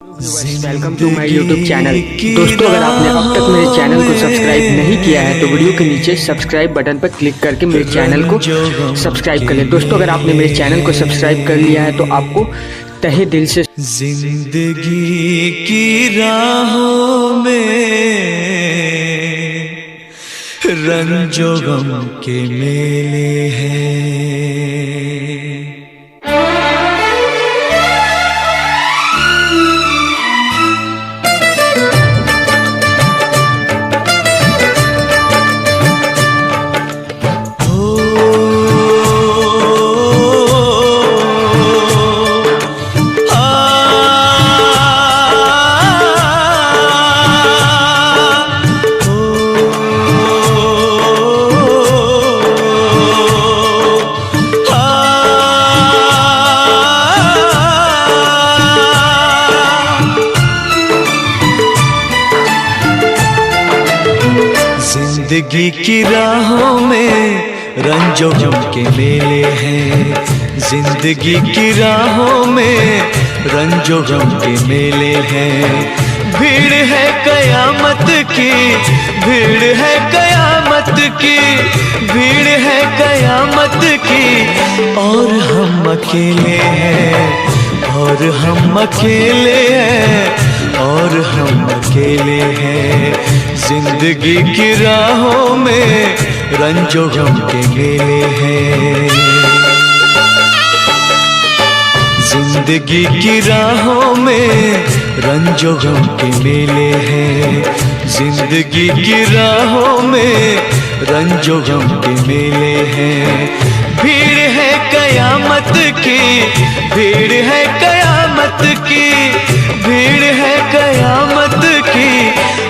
Welcome to my YouTube channel. दोस्तों, अगर आपने अब तक मेरे चैनल को सब्सक्राइब नहीं किया है तो वीडियो के नीचे सब्सक्राइब बटन पर क्लिक करके मेरे चैनल को सब्सक्राइब कर लें। दोस्तों, अगर आपने मेरे चैनल को सब्सक्राइब कर लिया है तो आपको तहे दिल से जिंदगी की राहों में रंजो गम के मेले हैं। जिंदगी की राहों में रंजो गम के मेले हैं। जिंदगी की राहों में रंजो गम के मेले हैं। भीड़ है कयामत की, भीड़ है कयामत की, भीड़ है कयामत की। और हम अकेले हैं, और हम अकेले हैं, और हम अकेले हैं। जिंदगी की राहों में रंजो गम के मेले हैं। जिंदगी की राहों में रंजो गम के मेले हैं। जिंदगी की राहों में रंजो गम के मेले हैं। भीड़ है कयामत की, भीड़ है कयामत की, भीड़ है कयामत की।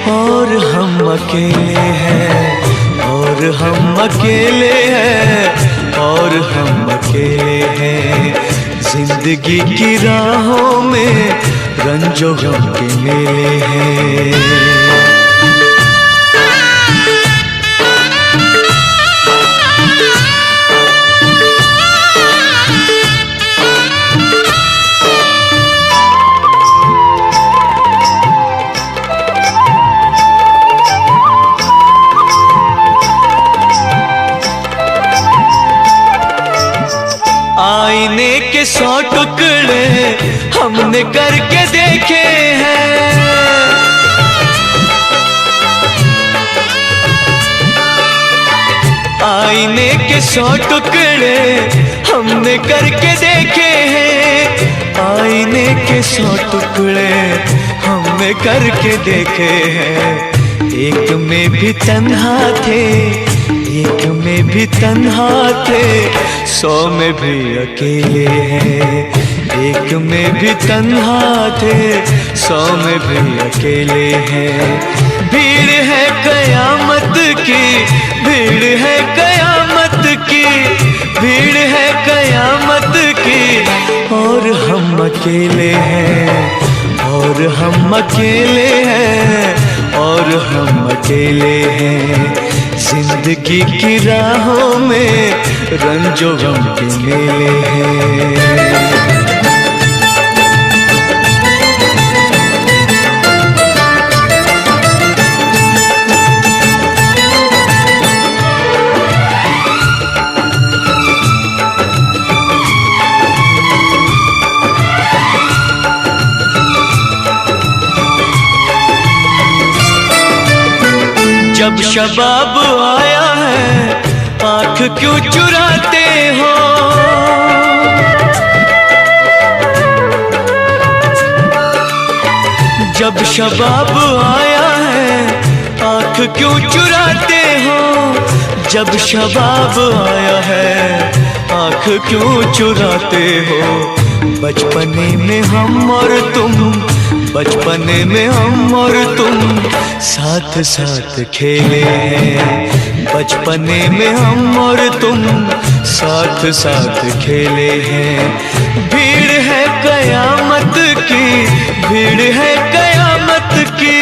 और हम अकेले हैं, और हम अकेले हैं, और हम अकेले हैं। जिंदगी की राहों में रंजो गम के मेले हैं। आईने के 100 टुकड़े हमने करके देखे हैं। आईने के 100 टुकड़े हमने करके देखे हैं। आईने के 100 टुकड़े हमने करके देखे हैं। एक में भी तन्हा थे, एक में भी तन्हा थे, 100 में भी अकेले हैं। एक में भी तन्हा थे, 100 में भी अकेले हैं। भीड़ है कयामत की, भीड़ है कयामत की, भीड़ है कयामत की। और हम अकेले हैं, और हम अकेले हैं, और हम अकेले हैं। जिंदगी की राहों में रंजो गम के मेले हैं। जब शबाब आया है आँख क्यों चुराते हो। जब शबाब आया है आँख क्यों चुराते हो। जब शबाब आया है आँख क्यों चुराते हो। बचपने में हम और तुम, बचपने में हम और तुम साथ साथ खेले हैं। बचपने में हम और तुम साथ साथ खेले हैं। भीड़ है कयामत की, भीड़ है कयामत की,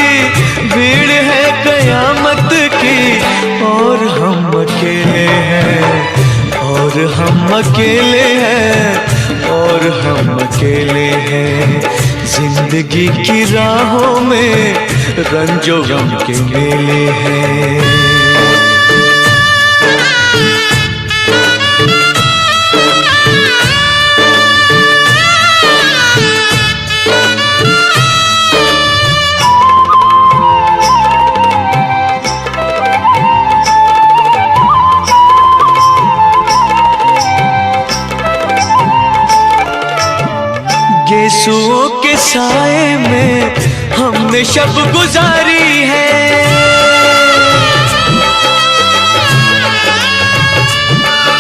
भीड़ है कयामत की। और हम अकेले हैं, और हम अकेले हैं, और हम अकेले हैं। जिंदगी की राहों में रंजो गम के मेले हैं। गेसुओं के साए में हमने शब गुजारी है।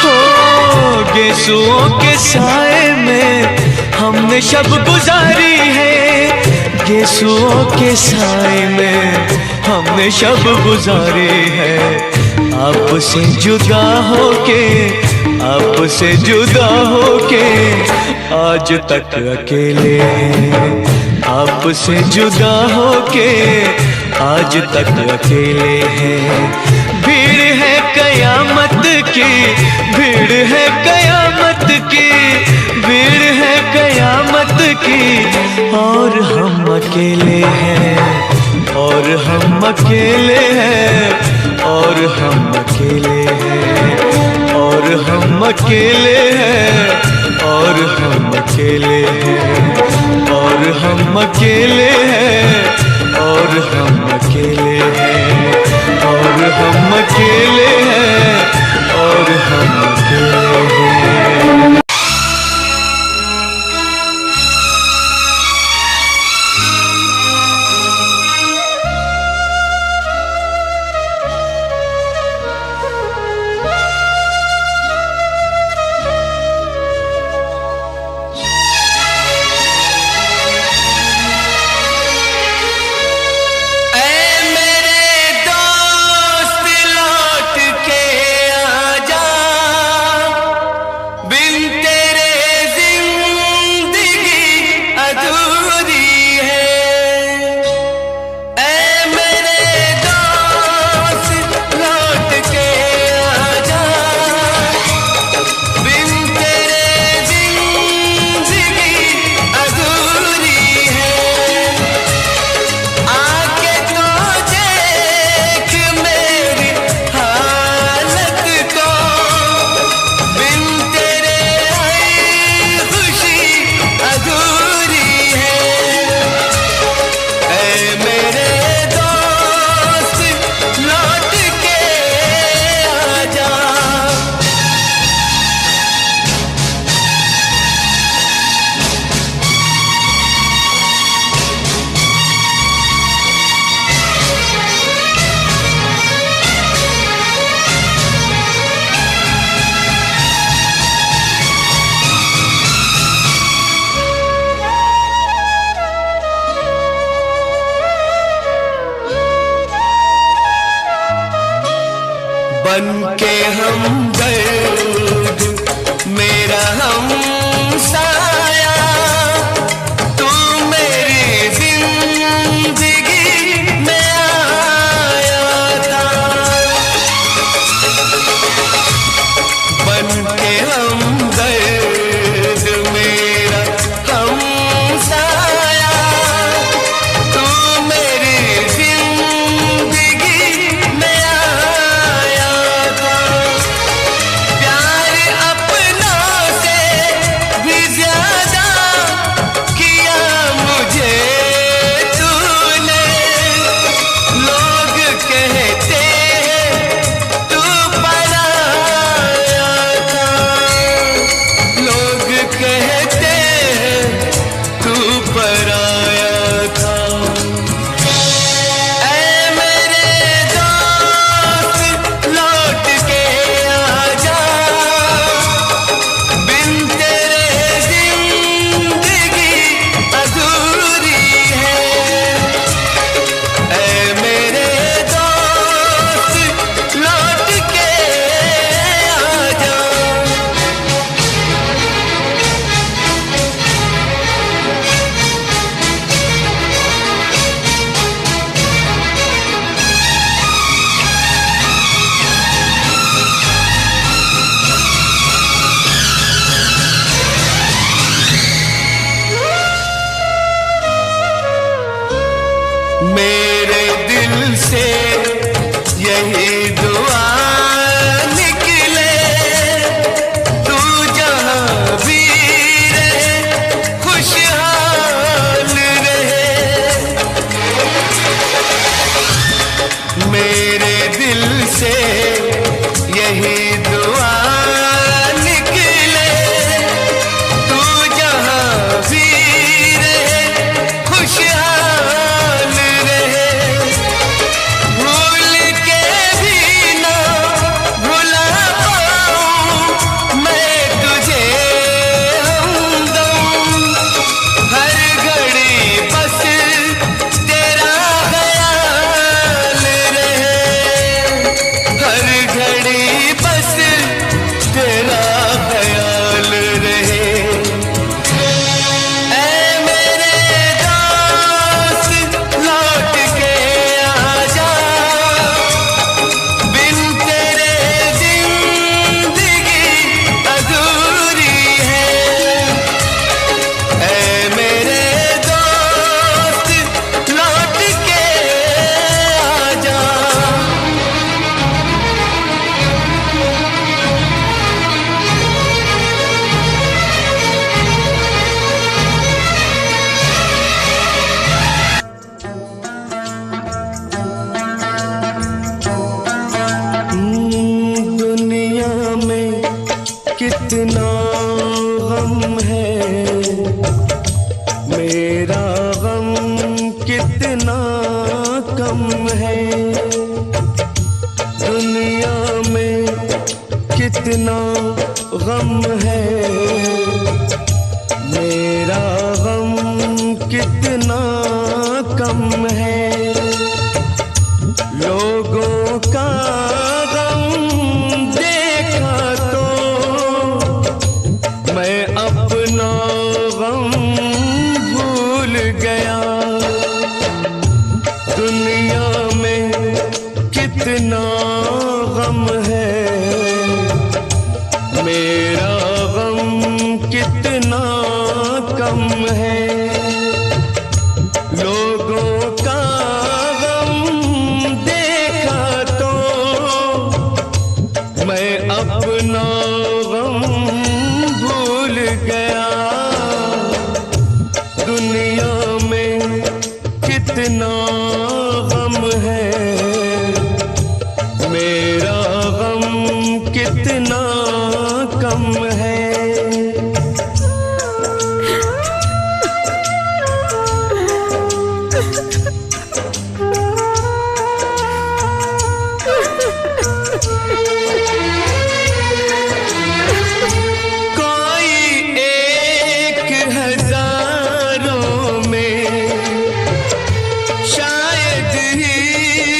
हो गेसुओं के साए में हमने शब गुजारी है। गेसुओं के साए में हमने शब गुजारी है। आपसे जुदा होके, आपसे जुदा होके आज तक अकेले हैं। आपसे जुदा होके आज तक अकेले हैं। भीड़ है कयामत की, भीड़ है कयामत की, भीड़ है कयामत की, और हम अकेले हैं, और हम अकेले हैं, और हम अकेले हैं, और हम अकेले हैं, और हम अकेले हैं, और हम अकेले हैं, और हम अकेले हैं, और हम अकेले हैं, और हम अकेले हैं। ऐ मेरे मेरे दिल से यही दुआ निकले, तू जहाँ भी रहे खुशहाल रहे। मेरे दिल से यही दुआ निकले, तू जहाँ भी रहे खुशहाल रहे। भूल के भी ना भुला पाऊं मैं तुझे हमदम, हर घड़ी बस तेरा ख्याल रहे, हर घड़ी बस तेरा ख्याल रहे। ऐ मेरे दोस्त लौट के आजा, बिन तेरे जिंदगी अधूरी है। ऐ मेरे दोस्त लौट के आजा। दुनिया में कितना गम है, मेरा गम कितना कम है। दुनिया में कितना गम है, मेरा गम कितना कम है। लोगों का गम देखा तो मैं अपना गम भूल गया। दुनिया में कितना गम है, मेरा गम कितना कम है। लोगों का मैं अपना गम भूल गया। दुनिया में कितना गम है, मेरा गम कितना कम है।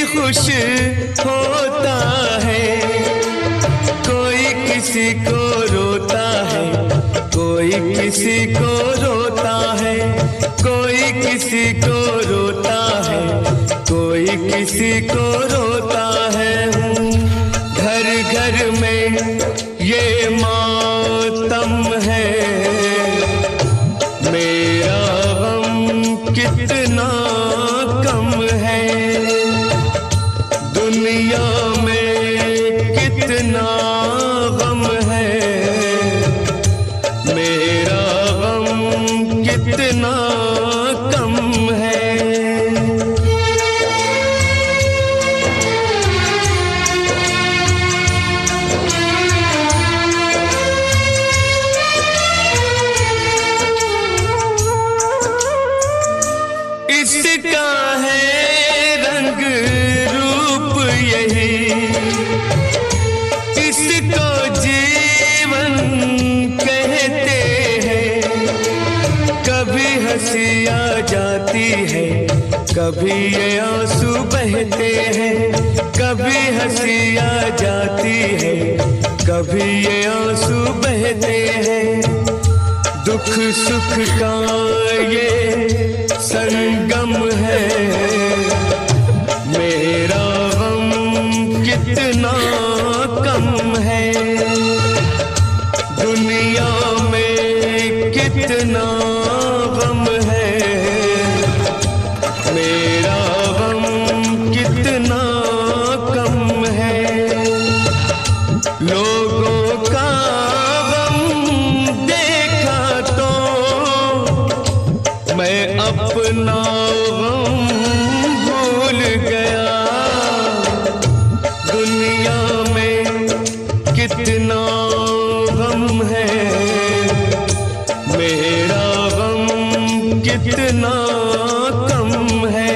खुश होता है, कोई किसी को रोता है, कोई किसी को रोता है, कोई किसी को रोता है, कोई किसी को रोता है। घर घर में ये मातम है, मेरा गम कितना कम है। दुनिया में कितना गम है, मेरा गम कितना कम है। इसका है रंग रूप यही, इसको जीवन कहते हैं। कभी हंसी आ जाती है, कभी ये आंसू बहते हैं। कभी हंसी आ जाती है, कभी ये आंसू बहते हैं। दुख सुख का ये संगम है, मेरा गम कितना कम है। दुनिया में कितना गम है, मेरा अपना गम भूल गया। दुनिया में कितना गम है, मेरा गम कितना कम है।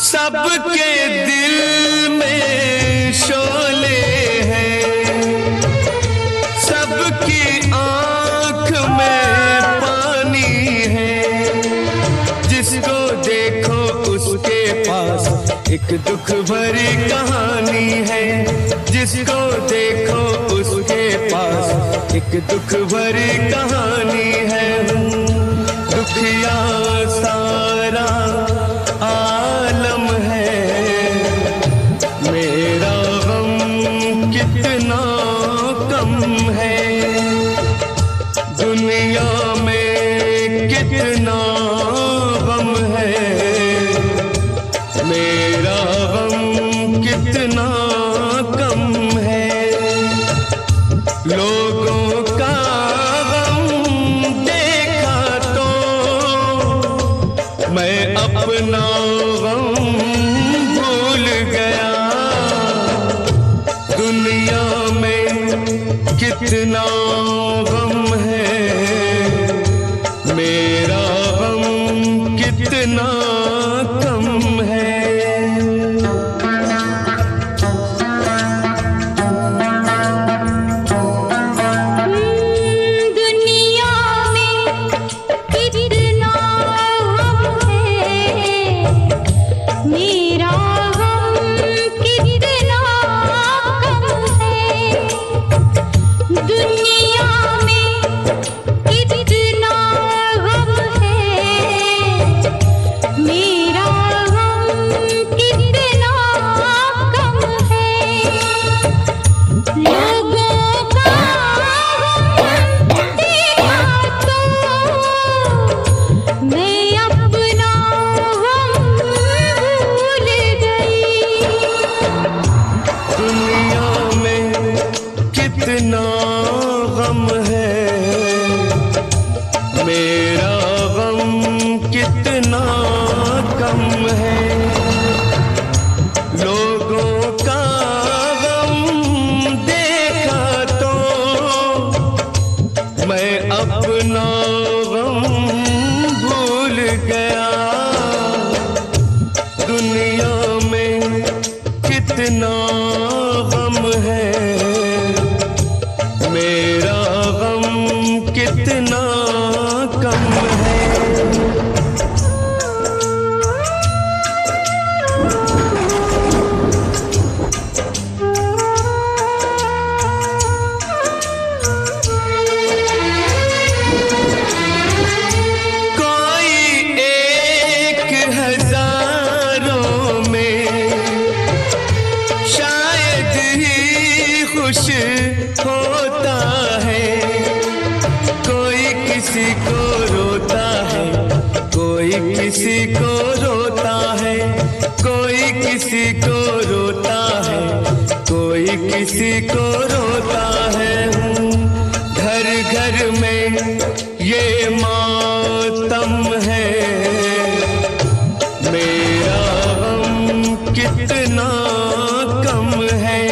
सबके दिल में शोले हैं, सबकी आंख में पानी है। जिसको देखो उसके पास एक दुख भरी कहानी है। जिसको देखो उसके पास एक दुख भरी कहानी है। दुखिया सारा आलम है, मेरा गम कितना कम है। दुनिया में कितना गम है, मेरा गम कितना कम है। लोगों का गम देखा तो मैं अपना गम भूल गया। दुनिया में कितना गम है, मेरा गम कितना कम है। कितना गम है, मेरा गम कितना कम है। लोगों का गम देखा तो मैं अपना गम भूल गया। दुनिया में कितना गम है, मेरा गम कितना कम है। कोई एक हजारों में शायद ही खुश होता है। कोई किसी को रोता है, कोई किसी को रोता है। कोई किसी को रोता है, कोई किसी को रोता है। घर घर में ये मातम है, मेरा गम कितना कम है।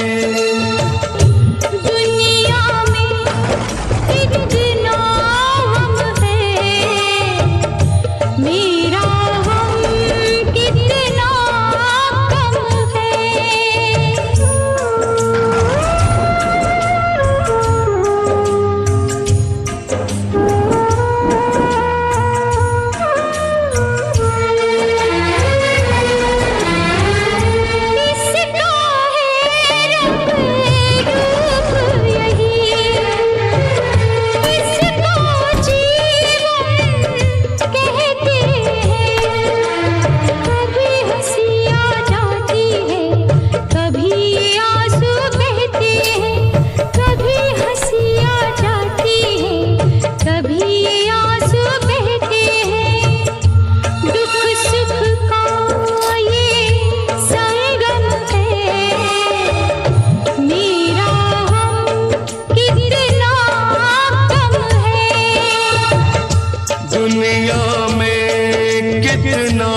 दुनिया में कितना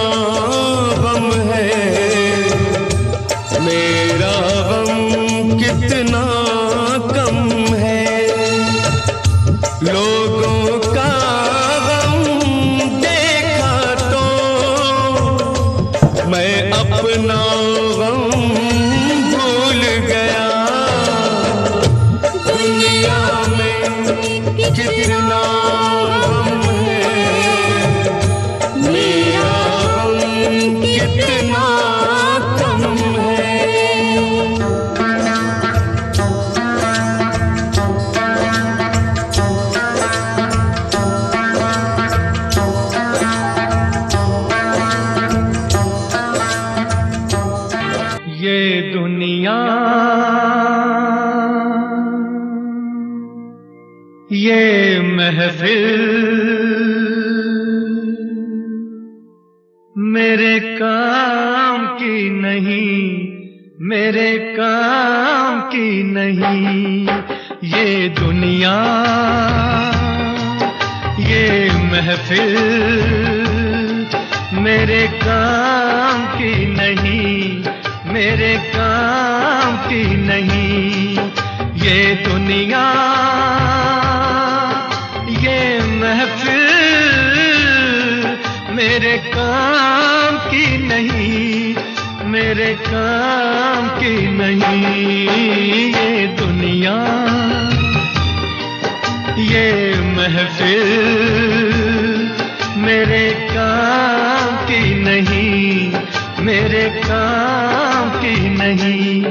गम है, मेरा गम कितना कम है। लोगों का गम देखा तो मैं अपना गम भूल गया। दुनिया में कितना गम है, मेरा गम कितना कम है। ये दुनिया, ये महफिल मेरे काम की नहीं, मेरे काम की नहीं। ये दुनिया, ये महफिल मेरे काम की नहीं, मेरे काम की नहीं। ये दुनिया, ये महफिल मेरे काम की नहीं, मेरे काम की नहीं। ये दुनिया, ये महफिल मेरे काम की नहीं, मेरे काम की नहीं।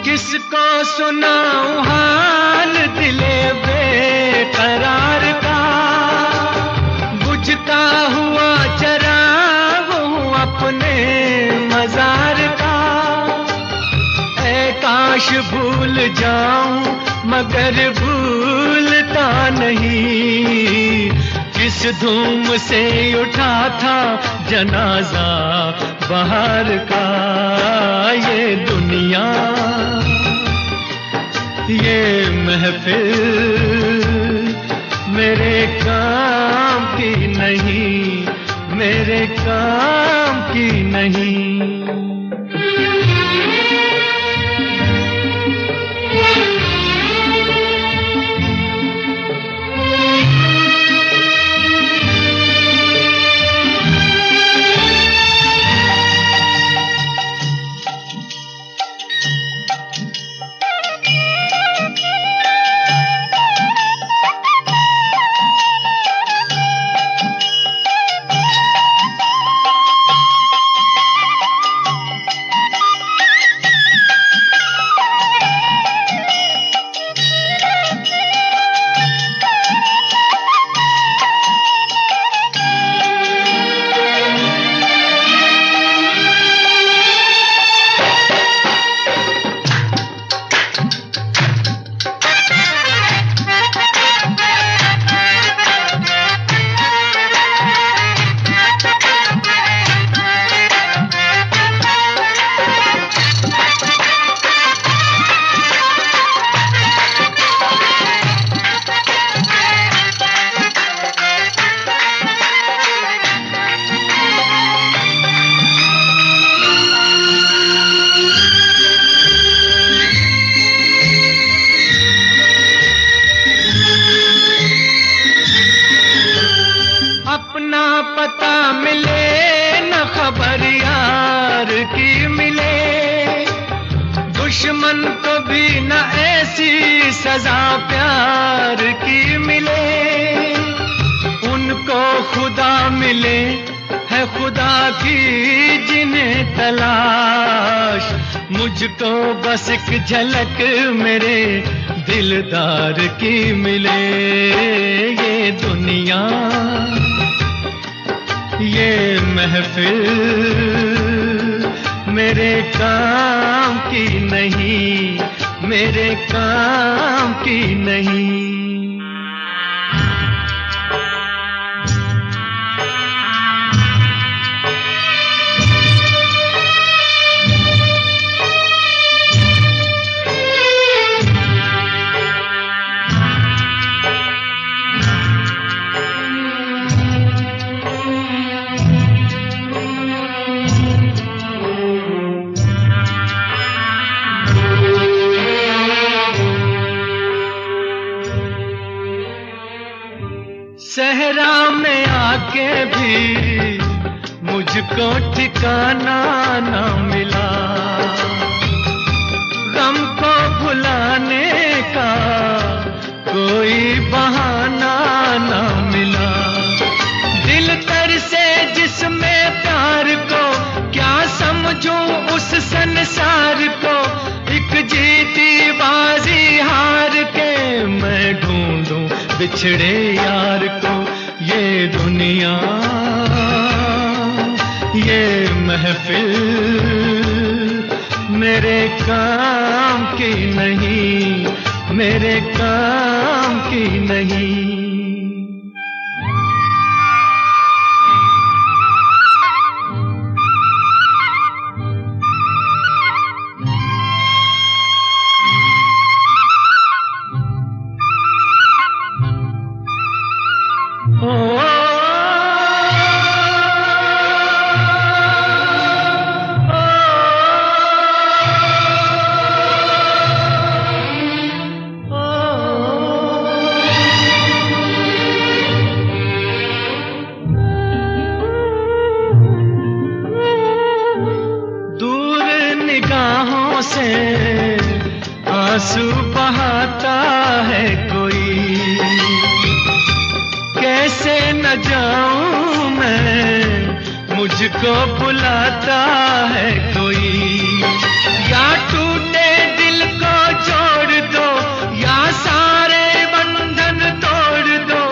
किसको सुनाऊं हाल दिले बेकरार का, बुझता हुआ चराग हूँ अपने मजार का। ऐ काश भूल जाऊं मगर भूलता नहीं, जिस धूम से उठा था जनाजा बाहर का। ये दुनिया, ये महफिल मेरे काम की नहीं, मेरे काम की नहीं। अपना पता मिले न खबर यार की मिले, दुश्मन को भी न ऐसी सजा प्यार की मिले। उनको खुदा मिले है खुदा की जिन्हें तलाश, मुझको बस एक झलक मेरे दिलदार की मिले। ये दुनिया, ये महफिल मेरे काम की नहीं, मेरे काम की नहीं। सहरा में आके भी मुझको ठिकाना ना मिला, गम को भुलाने का कोई बहाना ना मिला। दिल तर से जिसमें प्यार को क्या समझूं उस संसार को, एक जीती बाजी हार के मैं ढूंढूं बिछड़े यार को। ये दुनिया ये महफिल मेरे काम की नहीं, मेरे काम की नहीं। आंसू बहाता है कोई, कैसे न जाऊं मैं, मुझको बुलाता है कोई। या टूटे दिल को जोड़ दो, या सारे बंधन तोड़ दो।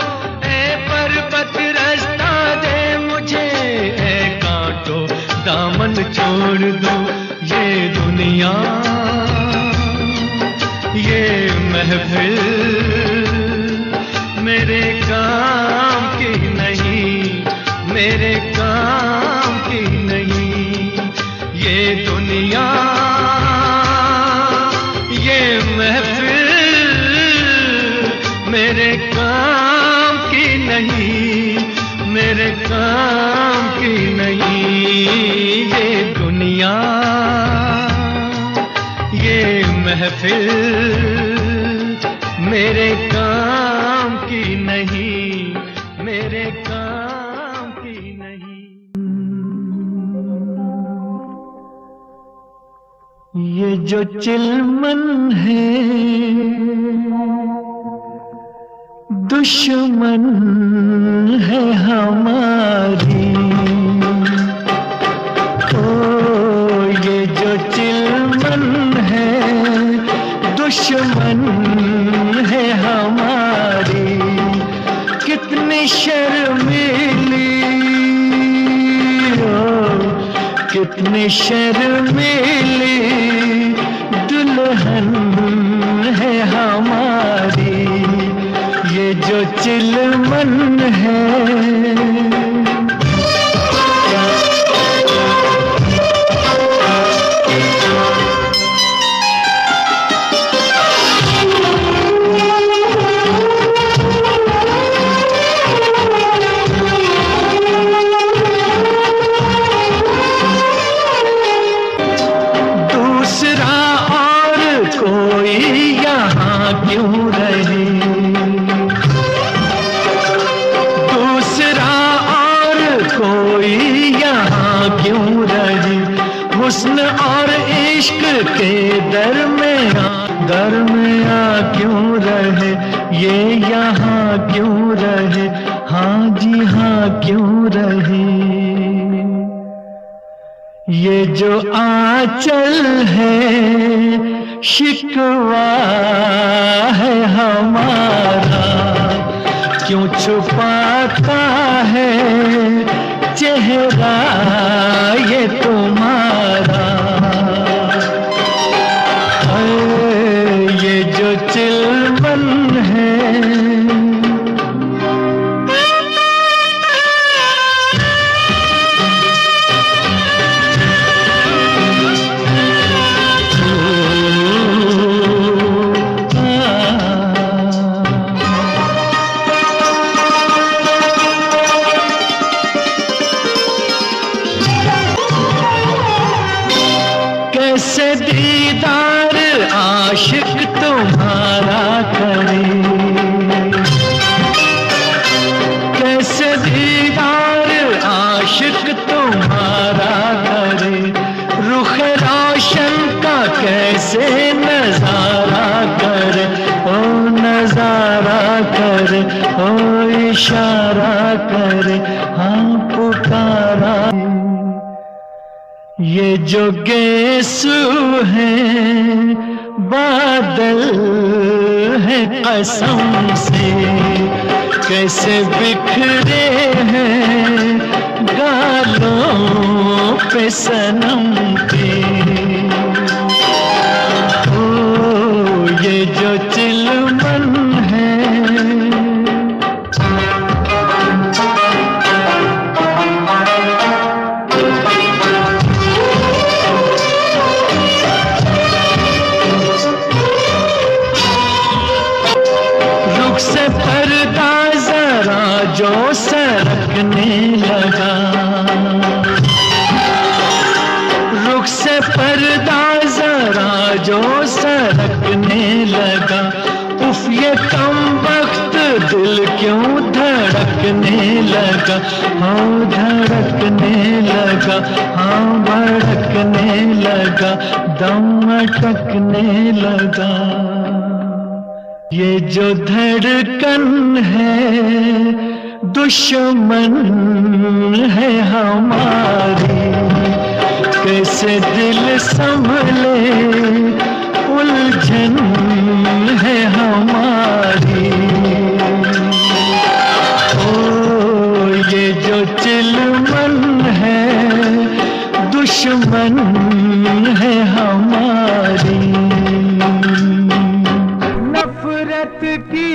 ए पर्वत रास्ता दे मुझे, ए कांटो दामन छोड़ दो। ये दुनिया ये महफिल मेरे काम की नहीं, मेरे काम की नहीं। ये दुनिया ये महफिल मेरे काम की नहीं, मेरे काम की नहीं। ये दुनिया ये महफिल मेरे काम की नहीं, मेरे काम की नहीं। ये जो चिलमन है दुश्मन है हमारी, ओ ये जो चिलमन है दुश्मन है हमारी। कितनी शर्मीली ओ कितनी शर्मीली दुल्हन है हमारी, ये जो चिलमन है। हुस्न और इश्क के दरमियाँ क्यों रहे, ये यहाँ क्यों रहे, हाँ जी हाँ क्यों रहे। ये जो आंचल है शिकवा है हमारा, क्यों छुपाता है चेहरा ये तुम्हारा। ये जो चिलमन है कैसे दीदार आशिक तुम्हारा करे, करे, ओ इशारा करे, हाँ पुकारा। ये जो गेसू है बादल है कसम से, कैसे बिखरे हैं गालों पे सनम के। ओ ये जो चिलमन है, रुख से पर्दा जरा जो सरकने लगा, रुख से पर्दा जरा जो सरकने लगा। उफ ये कमबख्त दिल क्यों धड़कने लगा, हाँ धड़कने लगा, हाँ भड़कने लगा, दम अटकने लगा। ये जो धड़कन है दुश्मन है हमारी, कैसे दिल संभले उलझन है हमारी। ओ ये जो चिलमन है दुश्मन है हमारी। नफरत की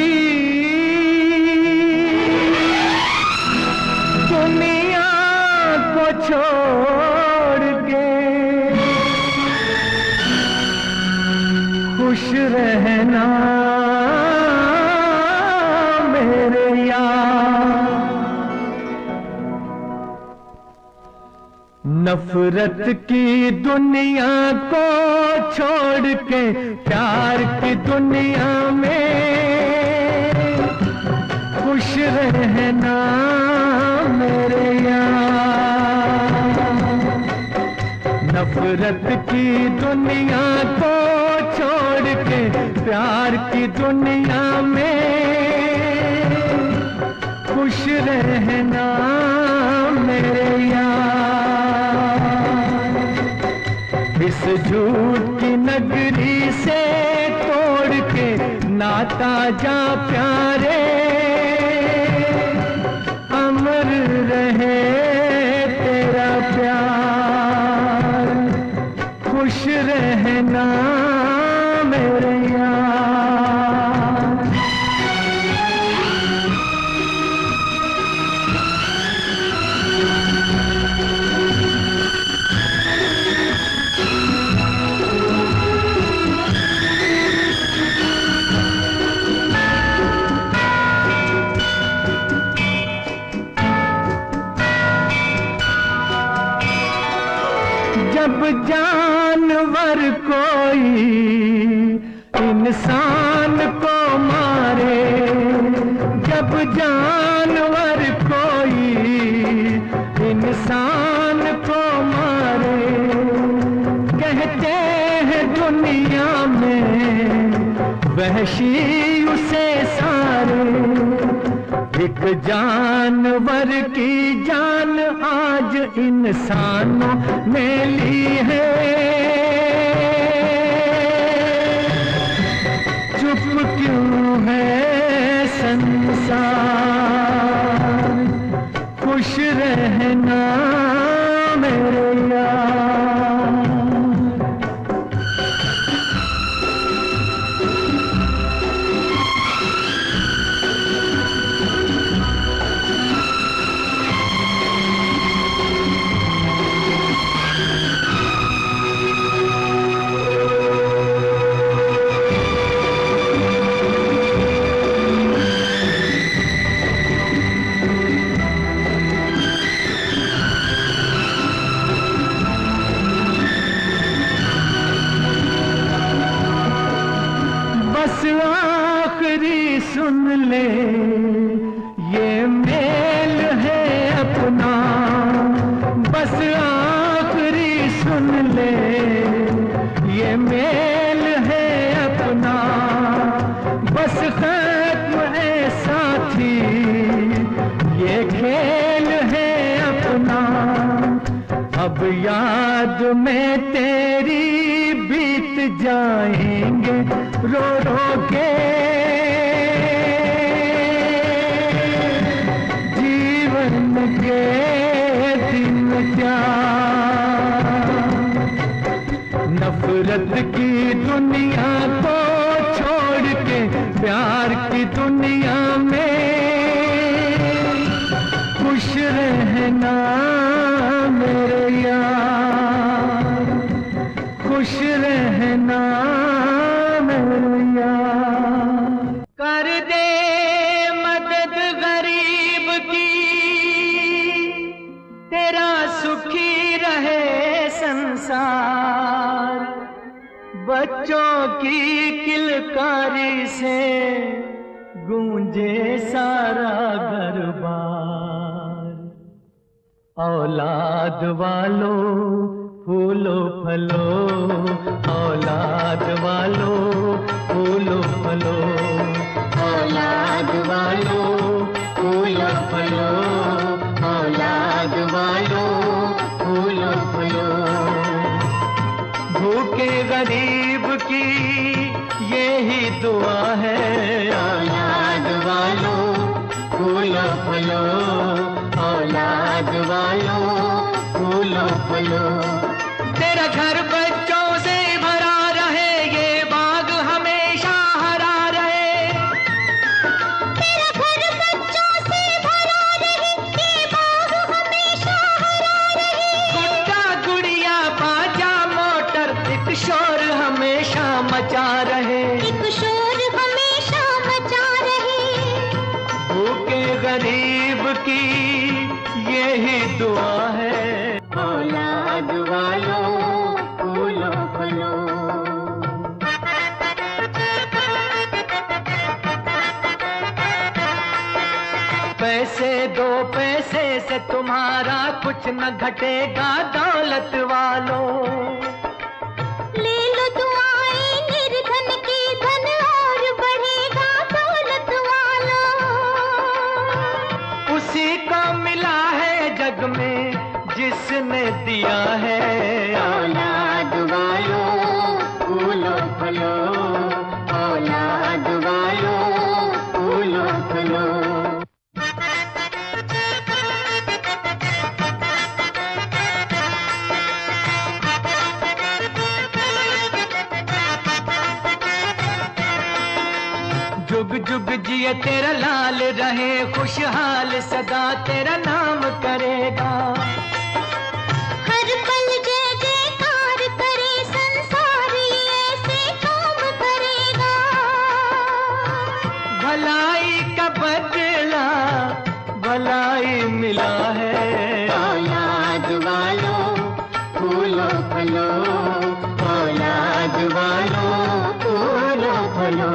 दुनिया को छोड़ के खुश रहना मेरे यार। नफरत की दुनिया को छोड़ के प्यार की दुनिया में खुश रहना मेरे यार। नफरत की दुनिया को छोड़ के प्यार की दुनिया में खुश रहना मेरे यार। इस झूठ की नगरी से तोड़ के नाता जा प्यारे, अमर रहे तेरा प्यार। खुश रहना मेरे यार। जब जानवर कोई इंसान को मारे, जब जानवर कोई इंसान को मारे, कहते हैं दुनिया में वहशी उसे सारे। एक जानवर की जान आज इंसानों ने ली है, चुप क्यों है संसार। खुश रहना मेरे यार। बस आखिरी सुन ले ये मेल है अपना, बस आखिरी सुन ले ये मेल है अपना। बस खत्म है साथ ये खेल है अपना, अब याद में तेरी बीत जाएंगे रो रो के। जीवन के दिन क्या नफरत की दुनिया को छोड़ के प्यार की दुनिया में खुश रहना मेरे यार, खुश रहना मेरे यार। कर दे मदद गरीब की, तेरा सुखी रहे संसार। बच्चों की किलकारी से गूंजे सारा दरबार। औलाद वालों फूलो फलो, औलाद वालों फूलो फलो, औलाद वालों फूलो फलो, औलाद वालों फूलो फलो। भूखे गरीब की यही दुआ है, औलाद वालों फूलो फलो, औलाद वालों फूलो फलो। तेरा घर बच्चों से भरा रहे, ये बाग हमेशा हरा रहे। तेरा घर बच्चों से भरा रहे, ये बाग हमेशा हरा रहे। गुड्डा गुड़िया बाजा मोटर, एक शोर हमेशा मचा रहे, एक शोर हमेशा मचा रहे। भूखे गरीब की यही दुआ है, औलाद वालों फूलो फलो। पैसे दो पैसे से तुम्हारा कुछ न घटेगा दौलत वालों। ले लो दुआएं निर्धन की, धन और बढ़ेगा दौलत वालों। उसी को मिला है जग में जिसने दिया है, औलाद वालों फूलो फलो, औलाद वालों फूलो फलो। जुग जुग जिए तेरा लाल रहे, खुशहाल सदा तेरा नाम करेगा। हर पल जय जयकार करे संसार, ऐसे काम करेगा। भलाई का बदला भलाई मिला है, औलाद वालों फूलो फलो, औलाद वालों फूलो फलो।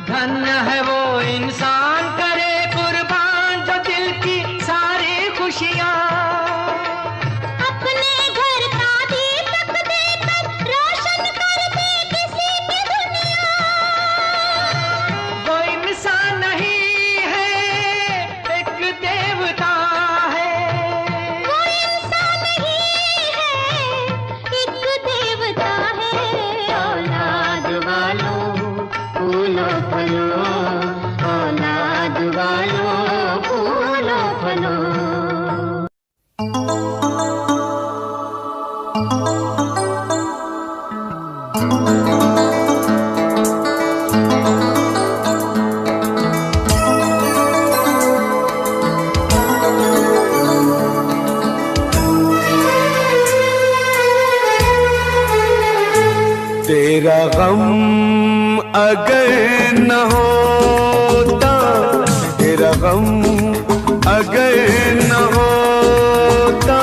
धन्य है वो इंसान करे कुर्बान, जो दिल की सारी खुशियाँ अपने घर का दीपक देकर रोशन कर दे किसी की दुनिया। वो इंसान नहीं है, एक देवता है। वो इंसान नहीं है, एक देवता है। औलाद वालों फूलो फलो, औलाद वालों फूलो फलो। तेरा गम अगर न होता, तेरा गम अगर न होता,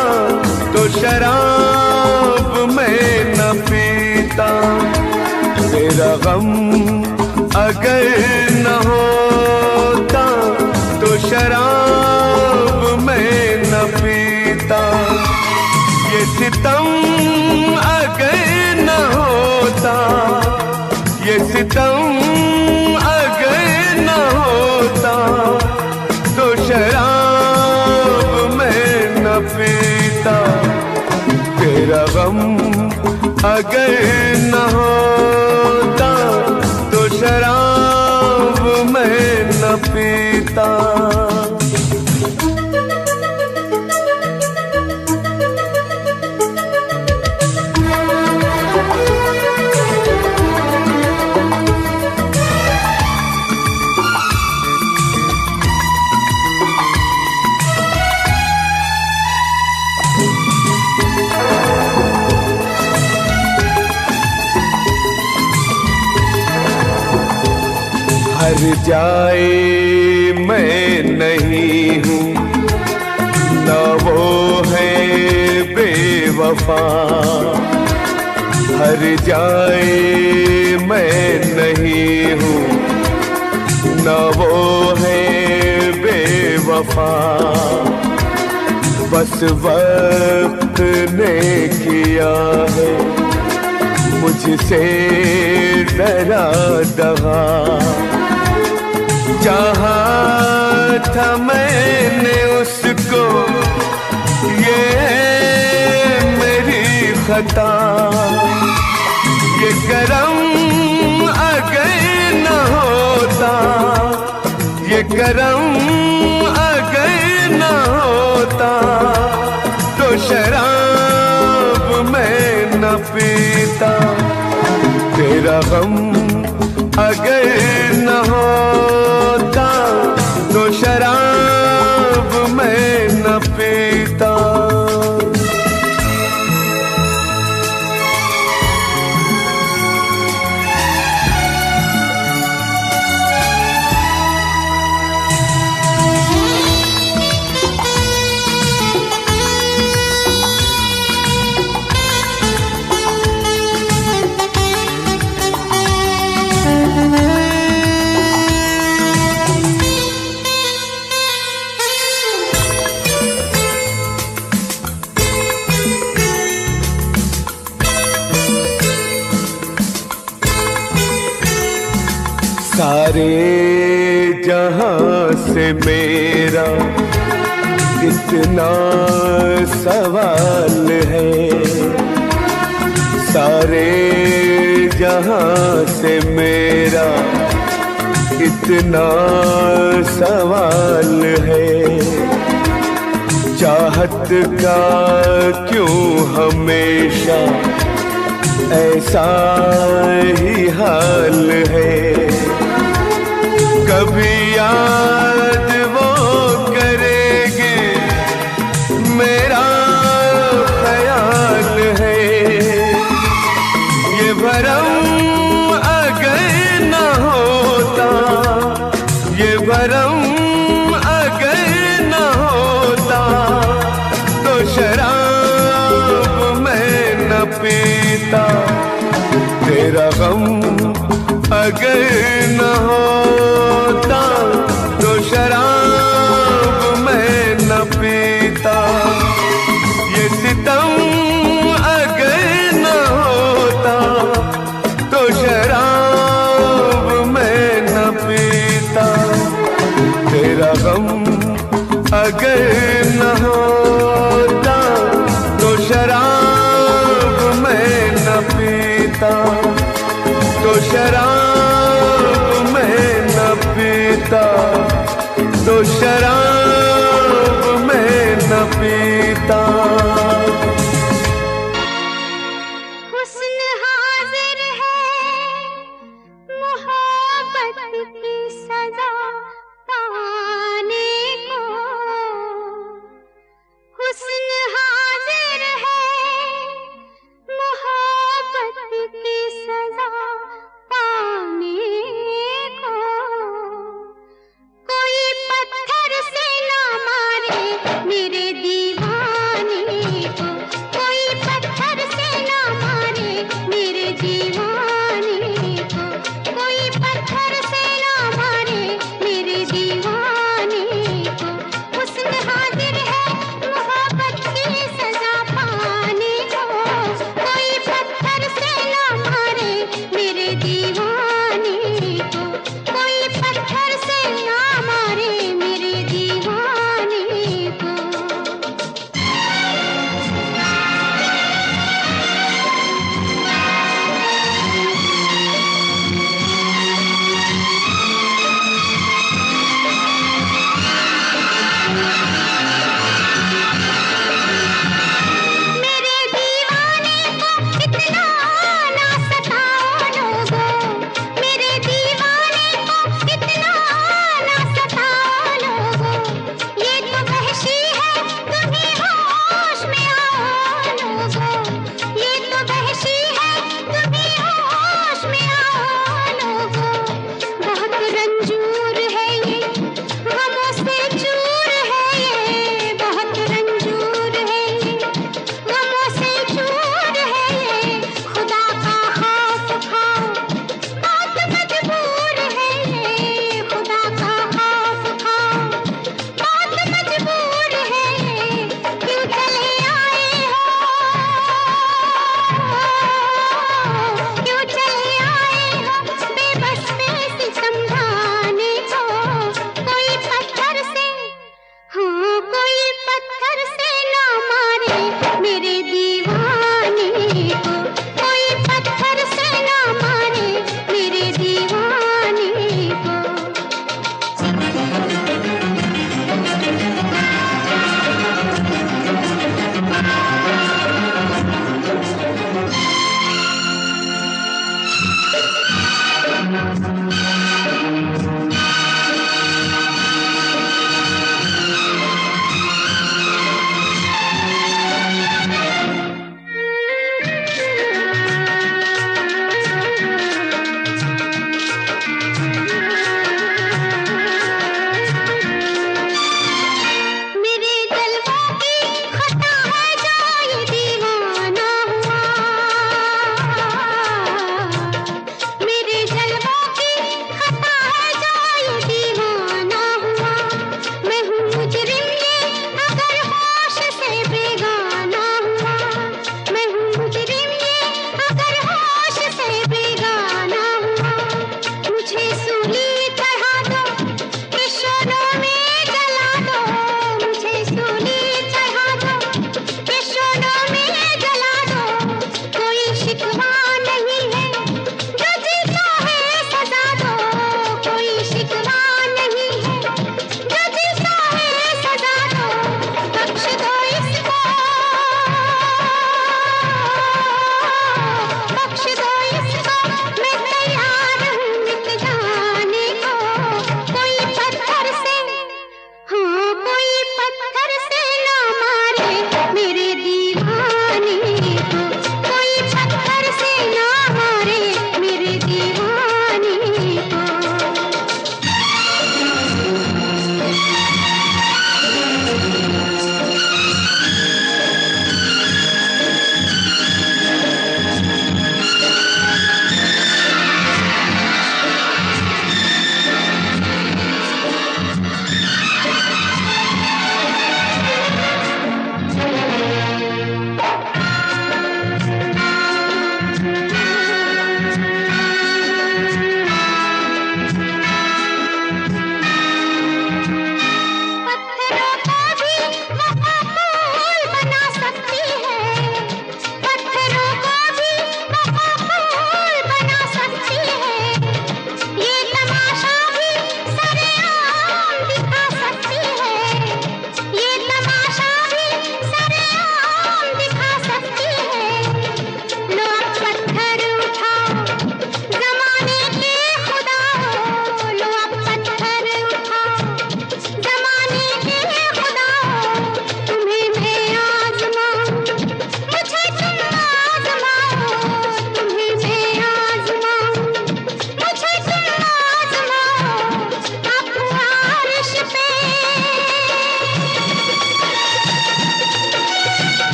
तो शराब मैं न पीता। तेरा गम अगर न होता, तो शराब मैं न पीता। ये सितम अगर न होता, ये सितम अगर न होता, तो अगर न होता तो शराब मैं न पीता। हर जाए मैं नहीं हूँ, न वो है बेवफा। हर जाए मैं नहीं हूँ, न वो है बेवफा। बस वक्त ने किया है मुझसे डरा दगा। चाहा था मैंने उसको, ये मेरी खता। ये करम अगर न होता, ये करम अगर न होता तो शराब मैं न पीता। तेरा गम अगर न होता तो शराब मैं न पीता। सारे जहां से मेरा इतना सवाल है। सारे जहां से मेरा इतना सवाल है। चाहत का क्यों हमेशा ऐसा ही हाल है। कभी याद वो करेंगे मेरा ख्याल है। ये भरम अगर न होता, ये भरम अगर न होता तो शराब मैं न पीता। तेरा गम अगर न होता तो शराब मैं न पीता। ये सितम अगर न होता तो शराब मैं न पीता। तेरा गम अगर न होता तो शराब मैं न पीता। तो शराब मैं न पीता। तो शराब मैं न पीता। हुस्न हाजिर है मोहब्बत की सजा पाने को। हुस्न हाजिर है मोहब्बत की सजा पाने को। कोई पत्थर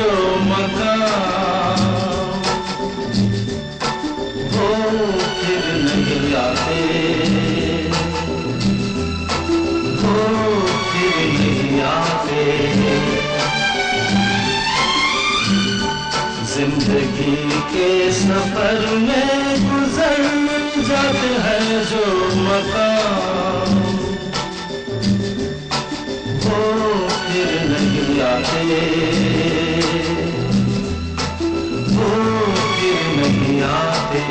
जो मकान, वो फिर नहीं आते, वो फिर नहीं आते। जिंदगी के सफर में गुजर जाते हैं जो मकाम, वो फिर नहीं आते, वो फिर नहीं आते।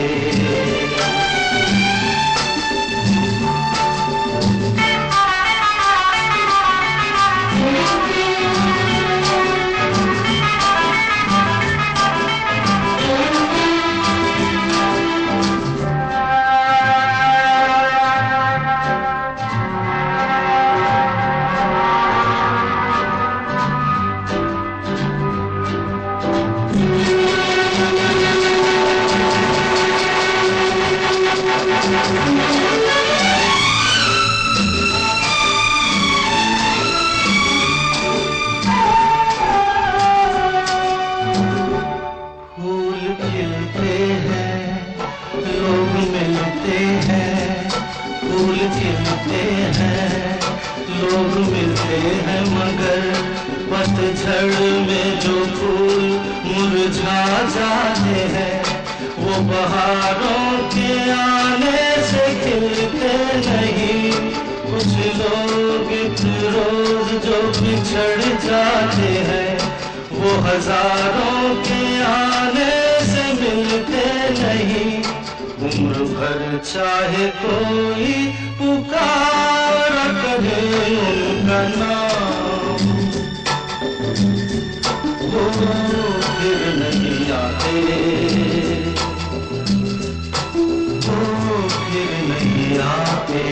लोग मिलते हैं मगर पतझड़ में जो फूल मुरझा जाते हैं, वो बहारों के आने से खिलते नहीं। कुछ लोग एक रोज जो बिछड़ जाते हैं, वो हजारों के आने से मिलते नहीं। उम्र भर चाहे कोई पुकारा करे उनका नाम, वो फिर नहीं आते, वो फिर नहीं आते।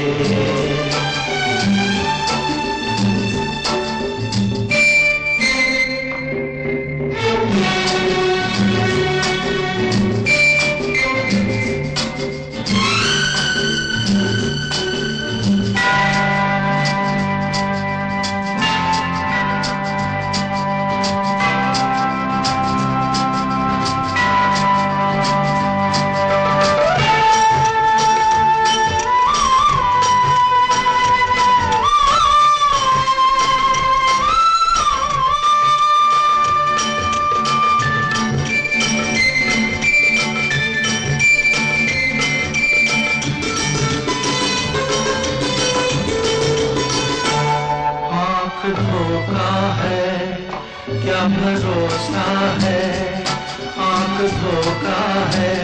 धोखा है क्या भरोसा है, आंख धोखा है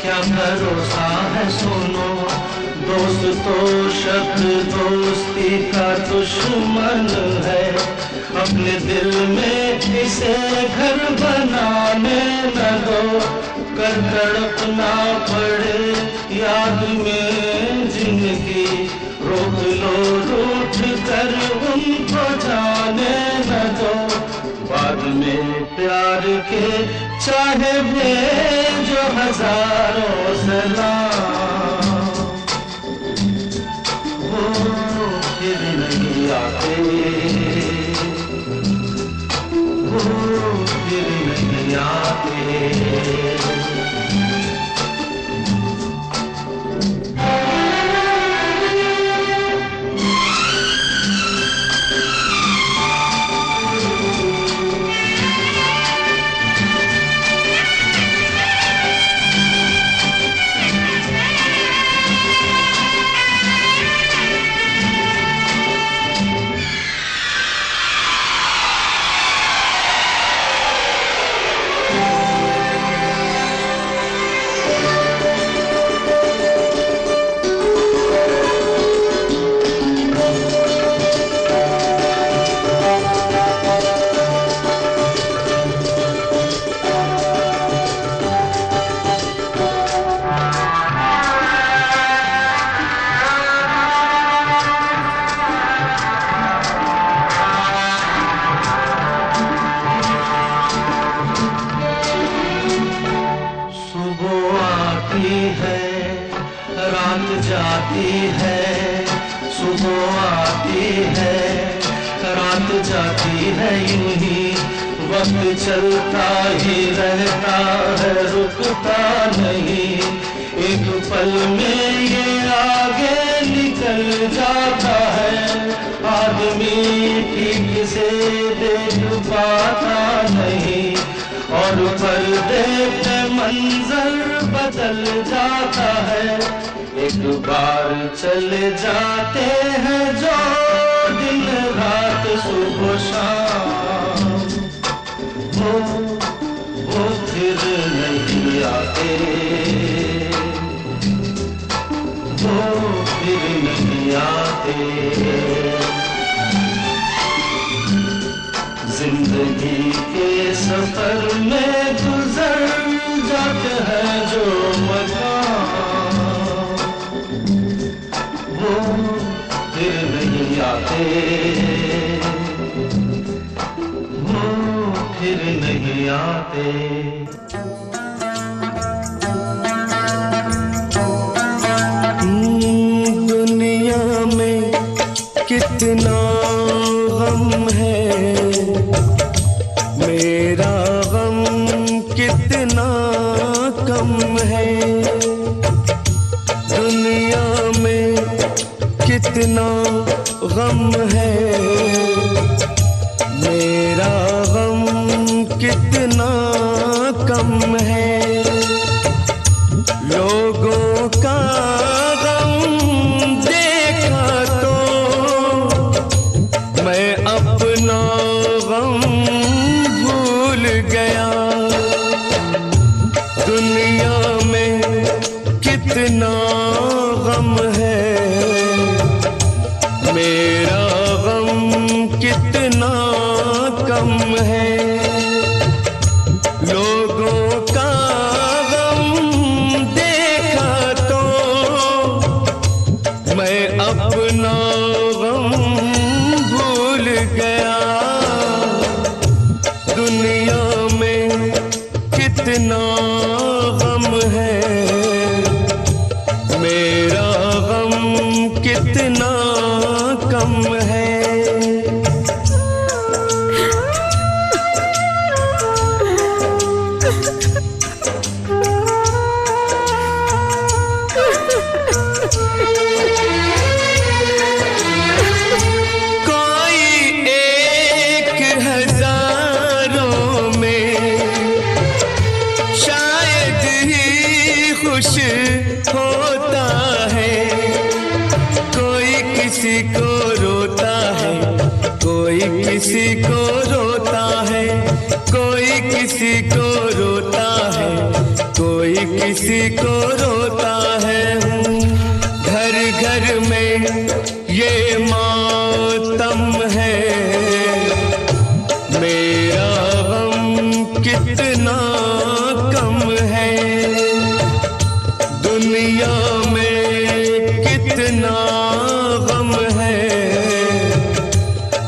क्या भरोसा है। सुनो दोस्त तो शब्द दोस्ती का दुश्मन है, अपने दिल में इसे घर बनाने न दो। कर तड़पना पड़े याद में जिंदगी, रोक लो रूठ कर उनको जाने न दो। बाद में प्यार के चाहे भेजो हजारों सलाम, वो फिर नहीं आते, वो फिर नहीं आते। रात जाती है, सुबह आती है, रात जाती है, यूं ही वक्त चलता ही रहता है, रुकता नहीं। एक पल में ये आगे निकल जाता है, आदमी ठीक से देख पाता नहीं, और पर्दे पे मंजर बदल जाता है। एक बार चले जाते हैं जो दिन रात सुबह शाम, वो फिर नहीं आते, वो फिर नहीं आते। जिंदगी के सफर में गुजर जाते हैं जो मकाम, वो फिर नहीं आते, वो फिर नहीं आते। दुनिया में कितना गम है, मेरा गम कितना कम है। दुनिया में कितना गम है, मेरा गम कितना कम है। लोगों का गम देखा तो मैं अपना गम भूल गया। दुनिया में कितना गम है, मेरा गम कितना कम है। लोगों का गम देखा तो मैं अपना गम भूल गया। दुनिया में कितना गम है, मेरा गम कितना कम है। खुश होता है, कोई किसी को रोता है, कोई किसी को रोता है, कोई किसी को रोता है, कोई किसी को रोता है। घर घर में ये मातम है, मेरा गम कितना कम है। दुनिया में कितना गम है,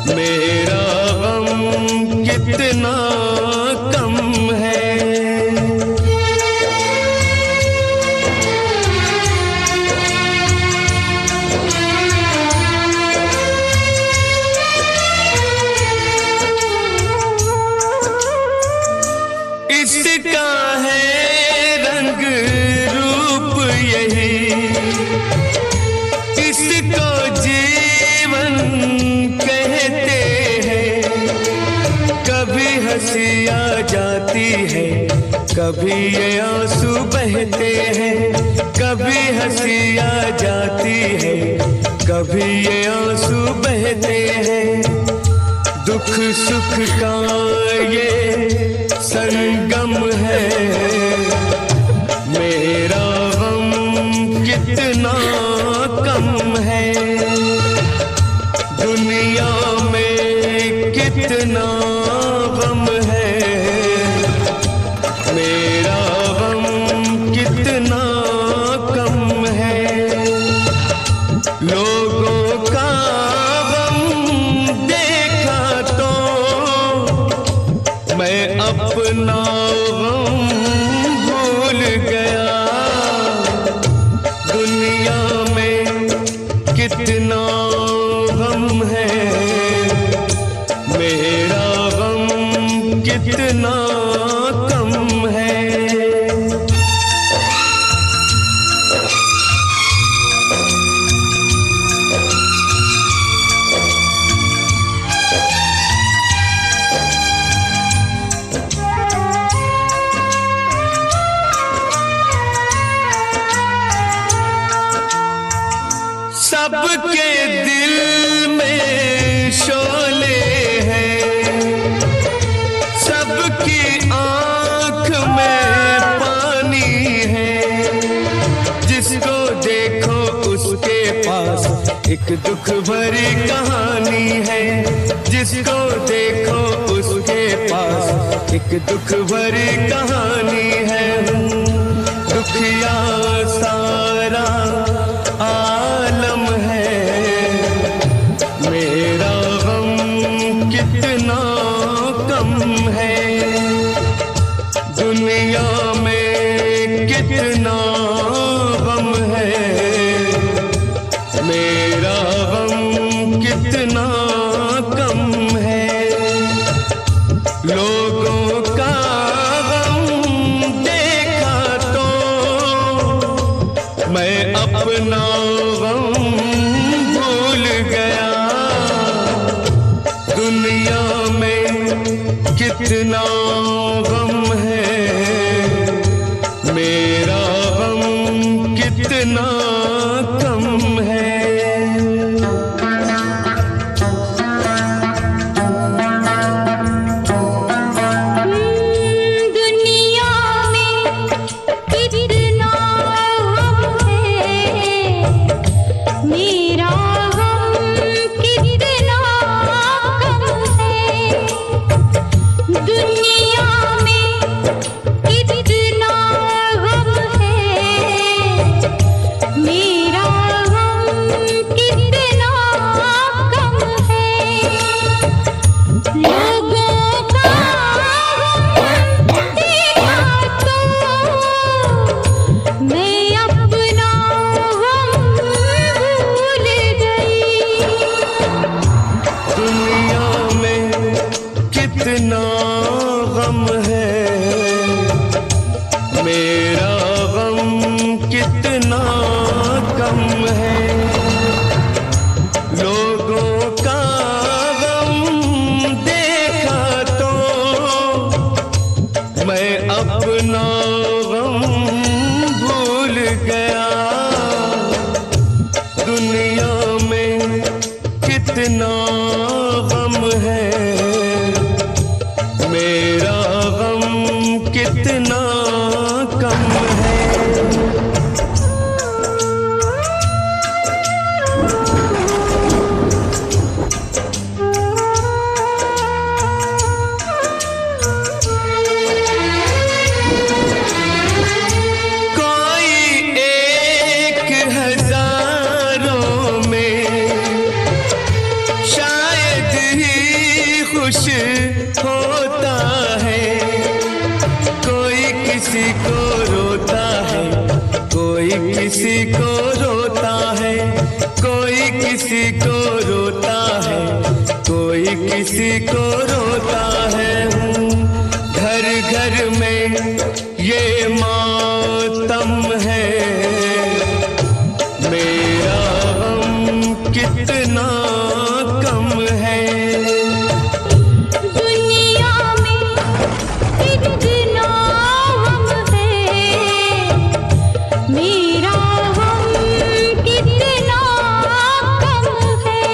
मेरा गम कितना कम है। इसका है रंग रूप यही, इसको जीवन कहते हैं। कभी हंसी आ जाती है, कभी ये आंसू बहते हैं। कभी हंसी आ जाती है, कभी ये आंसू बहते हैं। दुख सुख का ये संगम है, मेरा गम कितना कम है। दुनिया में कितना गम है, मेरा गम कितना कम है। लोगों का गम देखा तो मैं अपना गम भूल गया। दुनिया में कितना गम है, मेरा गम कम है। सबके दिल में शोले हैं, सबकी आंख में पानी है। जिसको देखो उसके पास एक दुख भरी कहानी है। जिसको देखो उसके पास एक दुख भरी कहानी है। दुखिया सारा आलम है, मेरा गम कितना कम है। दुनिया में कितना गम है, मेरा गम कितना कम है। लोगों का गम देखा तो मैं अपना गम भूल गया। दुनिया में कितना गम है, मेरा गम कितना कम है। कितना गम है, मेरा गम कितना कम है। लोगों का गम देखा तो मैं अपना गम भूल गया। दुनिया में कितना गम है, मेरा गम कितना कम है। कोई एक हजारों में शायद ही खुश होता है। कोई किसी को रोता है, कोई किसी को रोता है। कोई किसी को रोता है, कोई किसी को रोता है। घर घर में ये मातम है, मेरा गम कितना कम है। दुनिया में कितना गम है, मेरा गम कितना कम है।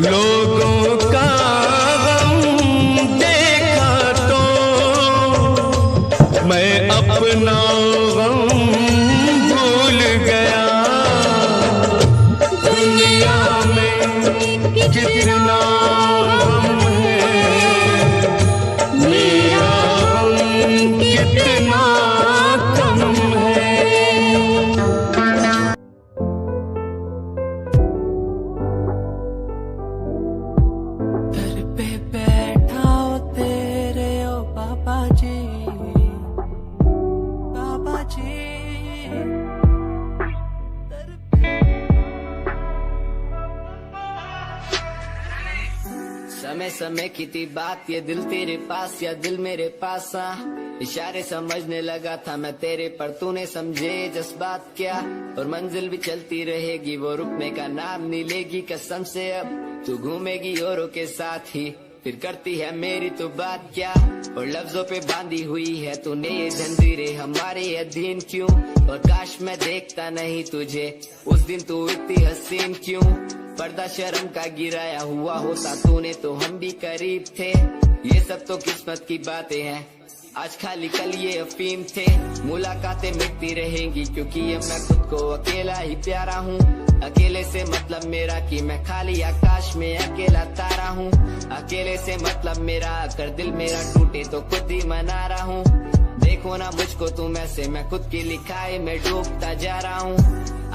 लोगों का गम देखा तो मैं अपना गम भूल गया। दुनिया में कितना गम है, मेरा गम कितना कम है। दर पे बैठा हो तेरे ओ बाबा जी, बाबा जी। समय समय की थी बात, ये दिल तेरे पास या दिल मेरे पास आ। इशारे समझने लगा था मैं तेरे, पर तूने समझे जज्बात क्या। और मंजिल भी चलती रहेगी, वो रुकने का नाम नहीं लेगी कसम से। अब तू घूमेगी औरों के साथ ही, फिर करती है मेरी तो बात क्या। और लफ्जों पे बांधी हुई है तूने ये जंजीरें हमारे अधीन क्यों। और काश मैं देखता नहीं तुझे उस दिन, तू इतनी हसीन क्यों। पर्दा शर्म का गिराया हुआ होता तूने तो हम भी करीब थे। ये सब तो किस्मत की बातें हैं, आज खाली कल ये अफीम थे। मुलाकातें मिटती रहेंगी क्योंकि अब मैं खुद को अकेला ही प्यारा हूँ। अकेले से मतलब मेरा कि मैं खाली आकाश में अकेला तारा हूँ। अकेले से मतलब मेरा अगर दिल मेरा टूटे तो खुद ही मना रहा हूँ। देखो ना मुझको तुम ऐसे, मैं खुद की लिखाई में डूबता जा रहा हूँ।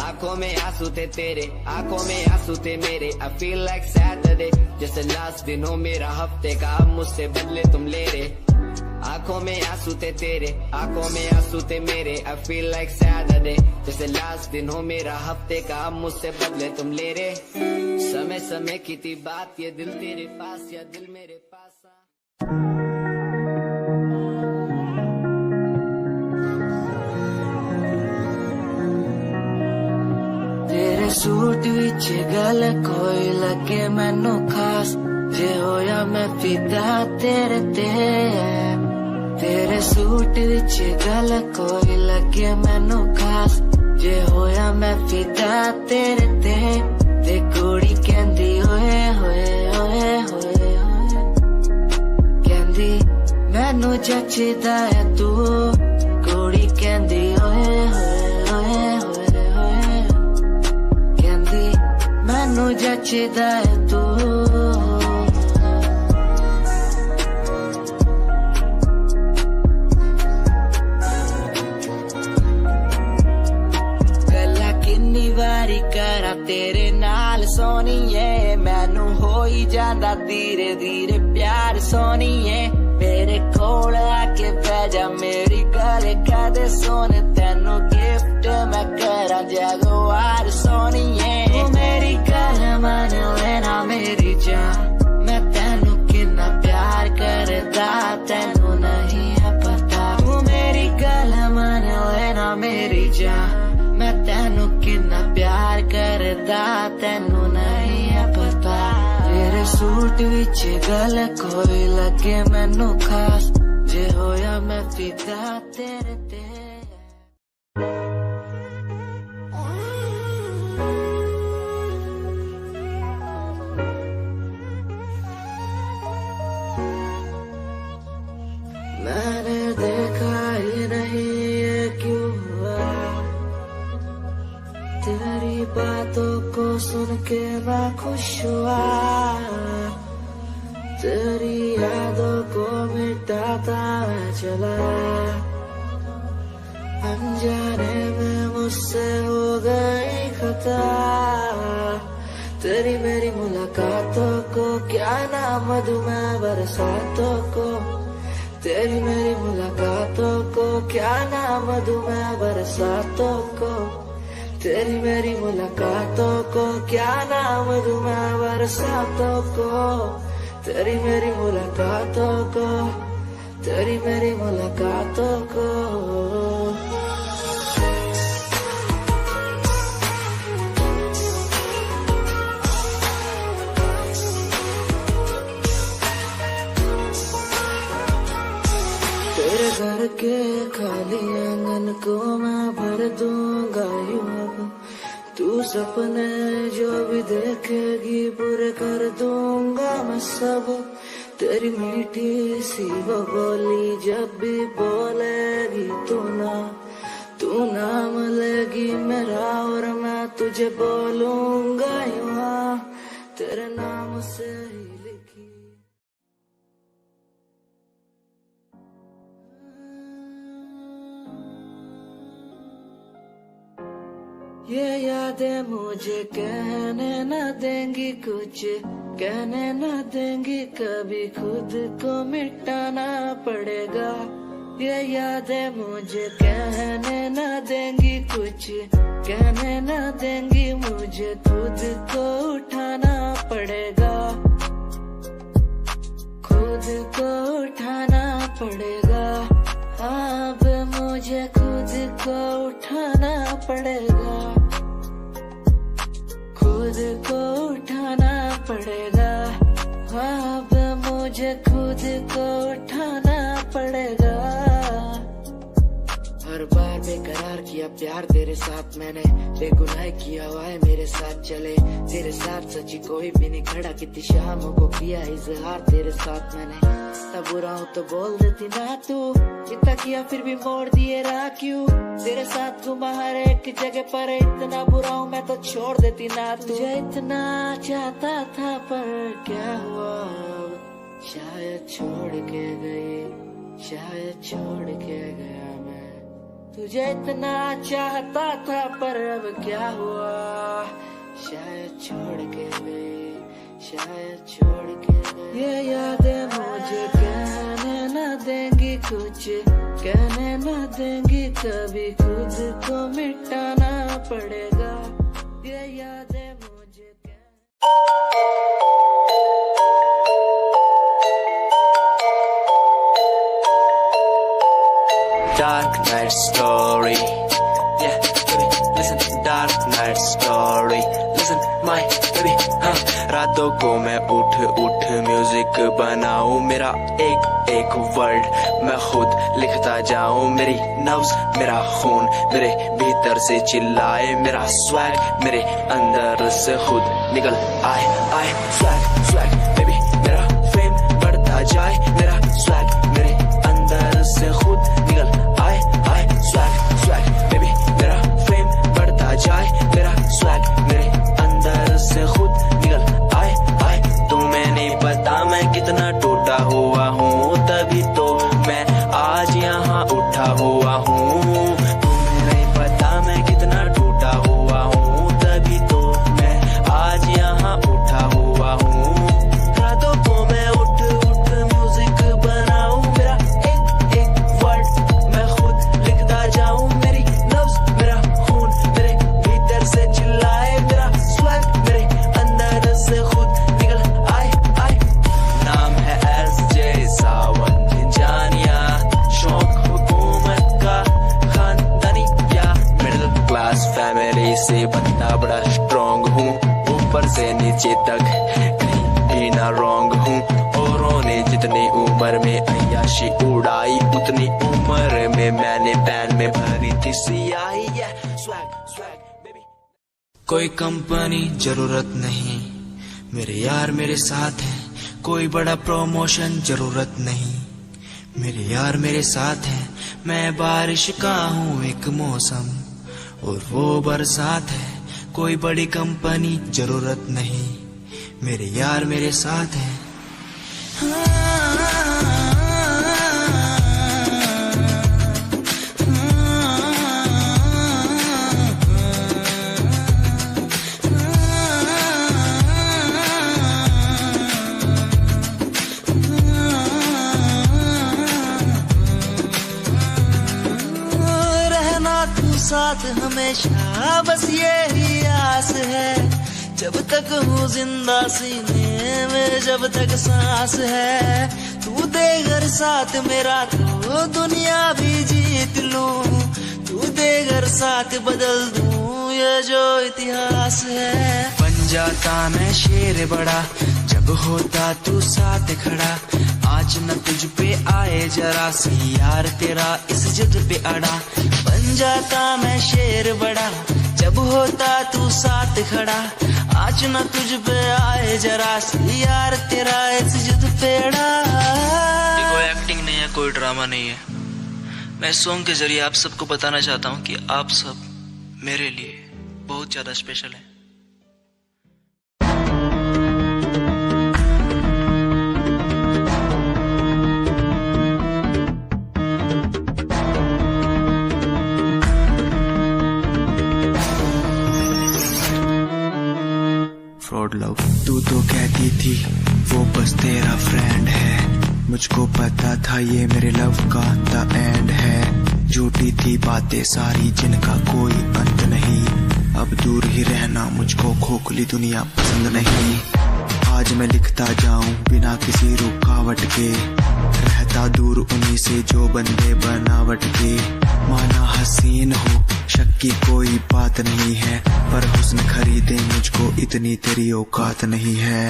आंखों में आंसू थे तेरे, आंखों में आंसू थे मेरे। I feel like Saturday, जैसे लास्ट दिन हो मेरा हफ्ते का, अब मुझसे बदले तुम ले रहे। आंखों में आंसू थे तेरे, आंखों में आंसू थे मेरे। I feel like Saturday, जैसे लास्ट दिन हो मेरा हफ्ते का, अब मुझसे बदले तुम ले रहे। समय समय की थी बात, ये दिल तेरे पास या दिल मेरे पास आ। तेरे सूट विच गल कोई लगे मैनू खास, जे होया मैं फिदा तेरे ते। तेरे सूट विच गल कोई लगे मैनू खास, जे होया मैं फिदा तेरे ते। ते कुड़ी कहंदी ओए होए ओए होए होए, कहंदी मैनू जचदा है तू। कुड़ी कहंदी ओए होए ओए होए होए, मैनू जचदा है तू। गल्ला किन्नी वारी करा तेरे नाल सोनीए, मैनू हो ही जांदा धीरे धीरे प्यार सोनीए। मेरे कोल आके बह जा, मेरी गल कदे सुन, तेनू गिफ्ट मैं करा जगवार सोनीए। मेरी गल मन लेना मेरी जान, मैं तेनू कितना प्यार करदा तेनू नहीं है पता। तू मेरी गल मन लेना मेरी जान, मैं तेनू कितना प्यार करदा तेनू नहीं है पता। तेरे सूट विच गल कोई लगे मैनू खास, जे होया मैं फिदा तेरे ते। मैंने देखा ही नहीं ये क्यों हुआ, तेरी बातों को सुन के मैं खुश हुआ। तेरी यादों को मिटाता मैं चला, अनजाने में मुझसे हो गई खता। तेरी मेरी मुलाकातों को क्या नाम दूं मैं बरसातों को। तेरी मेरी मुलाकातों को क्या नाम दूं मैं बरसातों को। तेरी मेरी मुलाकातों को क्या नाम दूं मैं बरसातों को। तेरी मेरी मुलाकातों को, तेरी मेरी मुलाकातों को। तेरे घर के खाली आंगन को मैं भर दूंगा यूं अब, तू तू सपने जो भी देखेगी पूरे कर दूंगा मैं सब। तेरी मीठी सी वो बोली जब भी बोलेगी तू नाम लेगी मेरा और मैं तुझे बोलूंगा यूं तेरे नाम से ही लिखी। ये यादें मुझे कहने न देंगी कुछ, कहने न देंगी कभी, खुद को मिटाना पड़ेगा। ये यादें मुझे कहने न देंगी कुछ, कहने न देंगी मुझे, खुद को उठाना पड़ेगा, खुद को उठाना पड़ेगा। अब मुझे खुद को उठाना पड़ेगा, खुद को उठाना पड़ेगा। अब मुझे खुद को उठाना पड़ेगा। हर बार बेकरार किया प्यार तेरे साथ मैंने, बेगुनाह किया हुआ है मेरे साथ चले। तेरे साथ सच्ची कोई भी नहीं खड़ा, कितनी शामों को किया इजहार तेरे साथ मैंने। तब बुरा हूँ तो बोल देती ना तू, इतना किया फिर भी मोड़ दिए राह क्यों। तेरे साथ घुमा हर एक जगह पर, इतना बुरा हूँ मैं तो छोड़ देती ना तू। तुझे इतना चाहता था पर क्या हुआ, शायद छोड़ के गई, शायद छोड़ के गया मैं। तुझे इतना चाहता था पर अब क्या हुआ, शायद छोड़ के गई, शायद छोड़ के गई। ये यादें मुझे कहने न देंगी कुछ, कहने न देंगी कभी, खुद को मिटाना पड़ेगा। ये यादें मुझे Dark night story, yeah, baby, listen, dark night story, listen, my baby, रातों को मैं उठ म्यूजिक बनाऊं, मेरा एक एक वर्ड मैं खुद लिखता जाऊं। मेरी नब्ज मेरा खून मेरे भीतर से चिल्लाए, मेरा स्वैग मेरे अंदर से खुद निकल आए, आए स्वैग स्वैग बेबी, मेरा फेम बढ़ता जाए, मेरा स्वैग मेरे अंदर से खुद निकल आए, आए स्वैग स्वैग बेबी, मेरा फेम बढ़ता जाए, मेरा स्वैग मेरे अंदर से खुद निकल आए, आए। तुम्हें नहीं पता मैं कितना टूटा हुआ हूँ, तभी तो मैं आज यहाँ उठा हुआ हूँ। तुम्हें नहीं पता मैं कितना टूटा हुआ हूँ, तभी तो मैं आज यहाँ उठा हुआ हूँ। रातों को मैं उठ म्यूजिक बनाऊं, मेरा एक एक वर्ड मैं खुद लिखता जाऊं। मेरी नब्ज मेरा खून मेरे भीतर से चिल्लाए, मेरा स्वैग मेरे अंदर से खुद निकल आए, आए। नाम है SJ सावन जानिया, शौक हुकूमत का खानदानी या मिडिल क्लास फैमिली से बनता बड़ा स्ट्रॉन्ग हूँ, ऊपर से नीचे तक कहीं भी ना रॉन्ग हूँ। औरों ने जितनी उम्र में अय्याशी उड़ाई, उतनी उम्र में मैंने पैन में भरी थी सियाही, स्वैग स्वैग बेबी। कोई कंपनी जरूरत नहीं, मेरे यार मेरे साथ है, कोई बड़ा प्रमोशन जरूरत नहीं, मेरे यार मेरे साथ है। मैं बारिश का हूँ एक मौसम और वो बरसात है, कोई बड़ी कंपनी जरूरत नहीं, मेरे यार मेरे साथ है। रहना तू साथ हमेशा, बस यही आस है, जब तक हूँ जिंदा सीने में, जब तक सांस है। तू दे घर साथ मेरा तो दुनिया भी जीत लूं, तू दे घर साथ बदल दूं ये जो इतिहास है। बन जाता मैं शेर बड़ा जब होता तू साथ खड़ा, आज न तुझ पे आए जरा सी यार तेरा इस जिद पे अड़ा। बन जाता मैं शेर बड़ा जब होता तू साथ खड़ा, आज ना तुझ पे आए जरा सी यार तेरा इस जिद पेड़ा। ये कोई एक्टिंग नहीं है, कोई ड्रामा नहीं है। मैं सॉन्ग के जरिए आप सबको बताना चाहता हूँ कि आप सब मेरे लिए बहुत ज्यादा स्पेशल है। फ्रॉड लव तू तो कहती थी वो बस तेरा फ्रेंड है, मुझको पता था ये मेरे लव का द एंड है। झूठी थी बातें सारी जिनका कोई अंत नहीं, अब दूर ही रहना मुझको खोखली दुनिया पसंद नहीं। आज मैं लिखता जाऊं बिना किसी रुकावट के, रहता दूर उन्हीं से जो बंदे बनावट के। माना हसीन हो शक की कोई बात नहीं है, पर हुस्न खरीदे मुझको इतनी तेरी औकात नहीं है।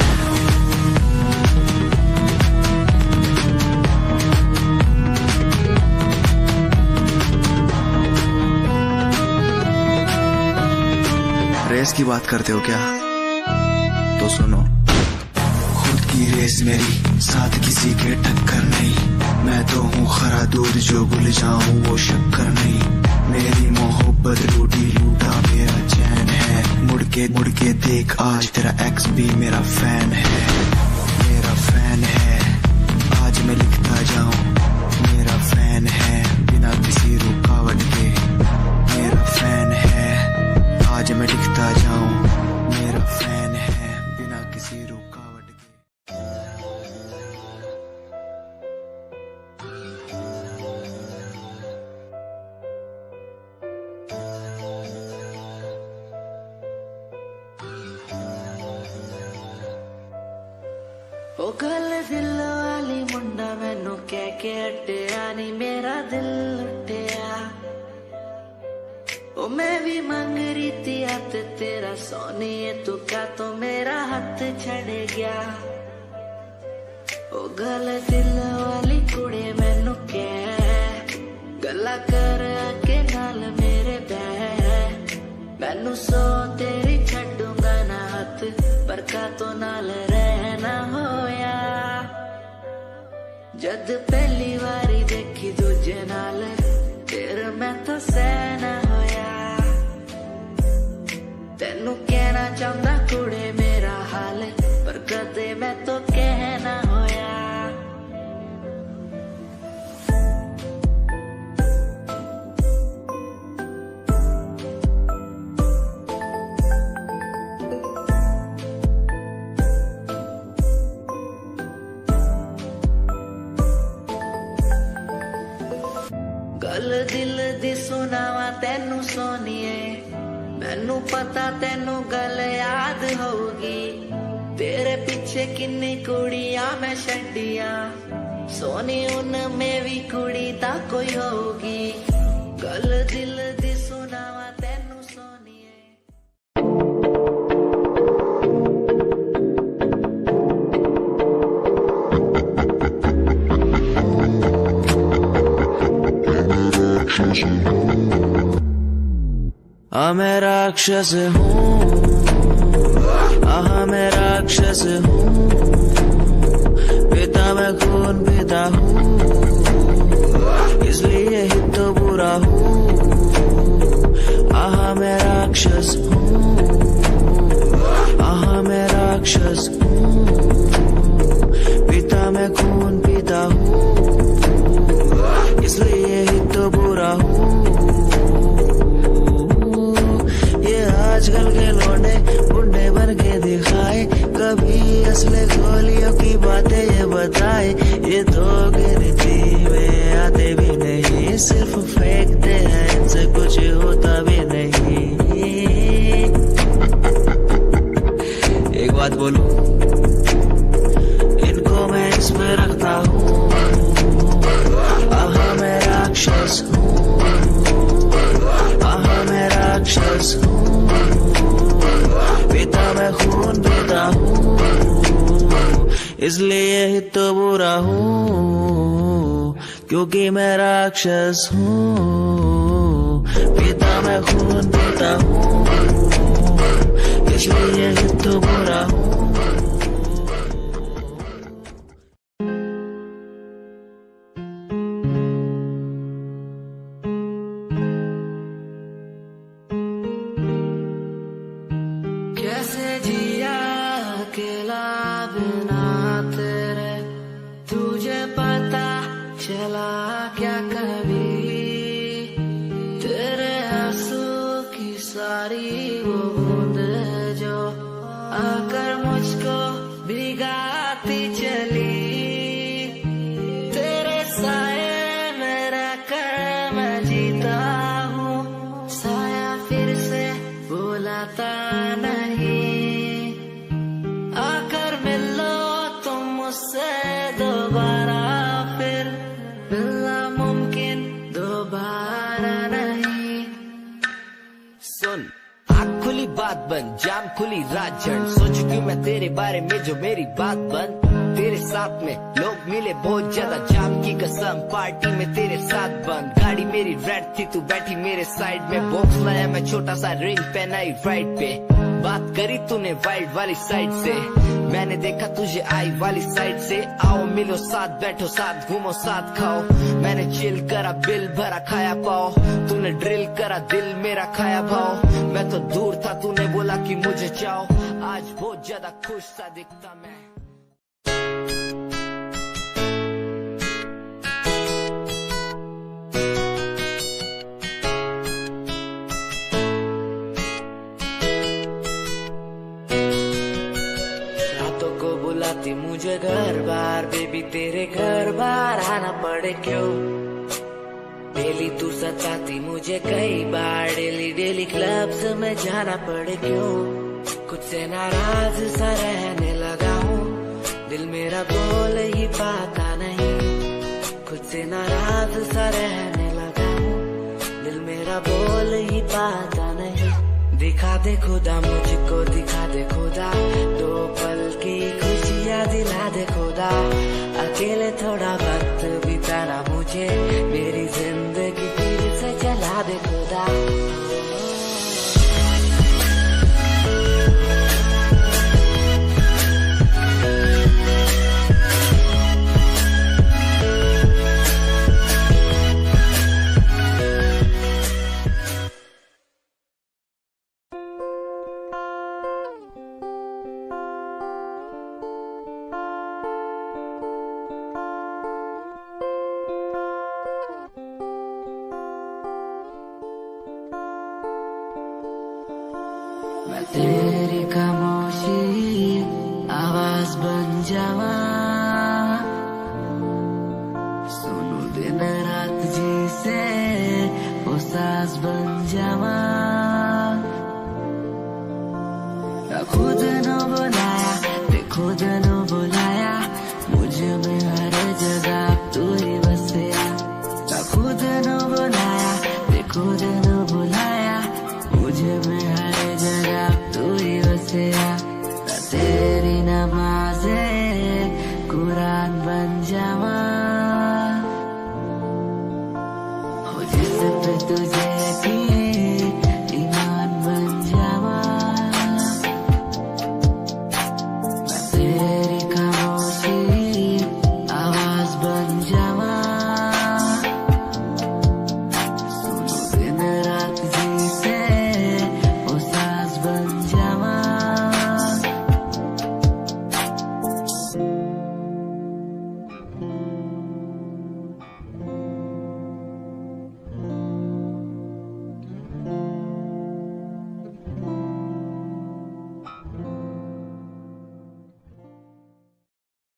रेस की बात करते हो क्या? तो सुनो, खुद की रेस मेरी साथ किसी के टक्कर नहीं। मैं तो हूँ खरा दूध जो भूल जाऊं वो शक्कर नहीं। मेरी मोहब्बत लूटी लूटा मेरा चैन है, मुड़ के देख आज तेरा एक्स भी मेरा फैन है, मेरा फैन है। आज मैं लिखता जाऊं मेरा फैन है, बिना किसी रुकावट के मेरा फैन है। आज मैं लिखता जाऊं मेरा फैन है, बिना किसी रुकावट के। ओ गल दिल वाली मुंडा मैनू कह के हटिया नी मेरा दिल लुटिया। ओ मैं भी मंग रही थी हाथ तेरा सोनिए, तू क्या तो मेरा हाथ छड़ गया। ओ गल दिल वाली कुड़े मैनू कह गल्ला कर के नाल मेरे बह। मैनू सो तेरी छड्डूंगा ना हाथ, पर का तो नाल रहना होया। जद पहली बारी देखी दूजे नाल तेरे मैं तो सहना होया। तेनू कहना चाहता कुड़े मेरा हाल, पर कदे मैं तो कहना होया। गल दिल दी सुनावा तेनू सोनिए, मैनू पता तेनू गल याद होगी। तेरे पीछे किन्नी कुड़ियां मैं छड्डियां, सोनी उनमें भी कुड़ी ता कोई होगी। गल दिल दी सुनावा तेनू सोनिए। मैं राक्षस हूँ, मैं राक्षस हूँ, पिता मैं खून पिता हूँ, इसलिए ही तो बुरा हूँ। मैं राक्षस हूँ, मैं राक्षस हूँ, पिता मैं खून पिता हूँ, इसलिए ही तो बुरा हूँ। आजकल के लौंडे बुढ़े बन के दिखाए, कभी असले गोलियों की बातें ये बताए। ये तो गिनती में आते भी नहीं, सिर्फ फेंकते हैं, इनसे कुछ होता भी नहीं। एक बात बोलूं, इनको मैं इसमें रखता हूँ। मैं राक्षस हूँ, मैं राक्षस हूँ, पिता मैं खून पीता हूँ, इसलिए ही तो बुरा हूँ। क्योंकि मैं राक्षस हूँ, पीता मैं खून पीता हूँ, इसलिए तो बुरा हूँ। कैसे जिया अकेला बिना तेरे, तुझे पता चला क्या कभी? तेरे आंसू की सारी वो बूंद जो आकर मुझको भिगाती चली, तेरे साए में रहकर मैं जीता हूँ, साया फिर से बुलाता नहीं, आकर मिलो तुम मुझसे दोबारा, फिर मिलना मुमकिन दोबारा नहीं। सुन, आँख खुली बात बंद, जाम खुली रात जन, सोच क्यों मैं तेरे बारे में जो मेरी बात बंद। तेरे साथ में लोग मिले बहुत ज्यादा, जाम की कसम पार्टी में तेरे साथ बंद। गाड़ी मेरी रेड थी, तू बैठी मेरे साइड में, बॉक्स लाया मैं छोटा सा, रिंग पहनाई राइट पे, बात करी तूने वाइड वाली साइड से, मैंने देखा तुझे आई वाली साइड से। आओ मिलो साथ, बैठो साथ, घूमो साथ, खाओ, मैंने चिल करा, बिल भरा, खाया पाओ, तूने ड्रिल करा, दिल मेरा खाया भाव। मैं तो दूर था, तूने बोला कि मुझे चाहो, आज बहुत ज्यादा खुश सा दिखता मैं। बुलाती मुझे घर बार, बेबी तेरे घर बार आना पड़े क्यों? डेली तू सताती मुझे कई बार, डेली डेली क्लब्स में जाना पड़े क्यों? खुद से नाराज सा रहने लगा हूँ, दिल मेरा बोल ही पाता नहीं, खुद से नाराज सा रहने लगा हूँ, दिल मेरा बोल ही पाता नहीं। दिखा दे खुदा मुझको, दिखा दे खुदा, दो पल की खुशियाँ दिला दे खुदा, अकेले थोड़ा वक्त बिताना मुझे, मेरी जिंदगी फिर से चला दे खुदा। मैं तेरी खामोशी आवाज बन जावा, सुनू दिन रात जी से वो सांस बन जावा, खुद न बुलाया ते खुद न बुलाया।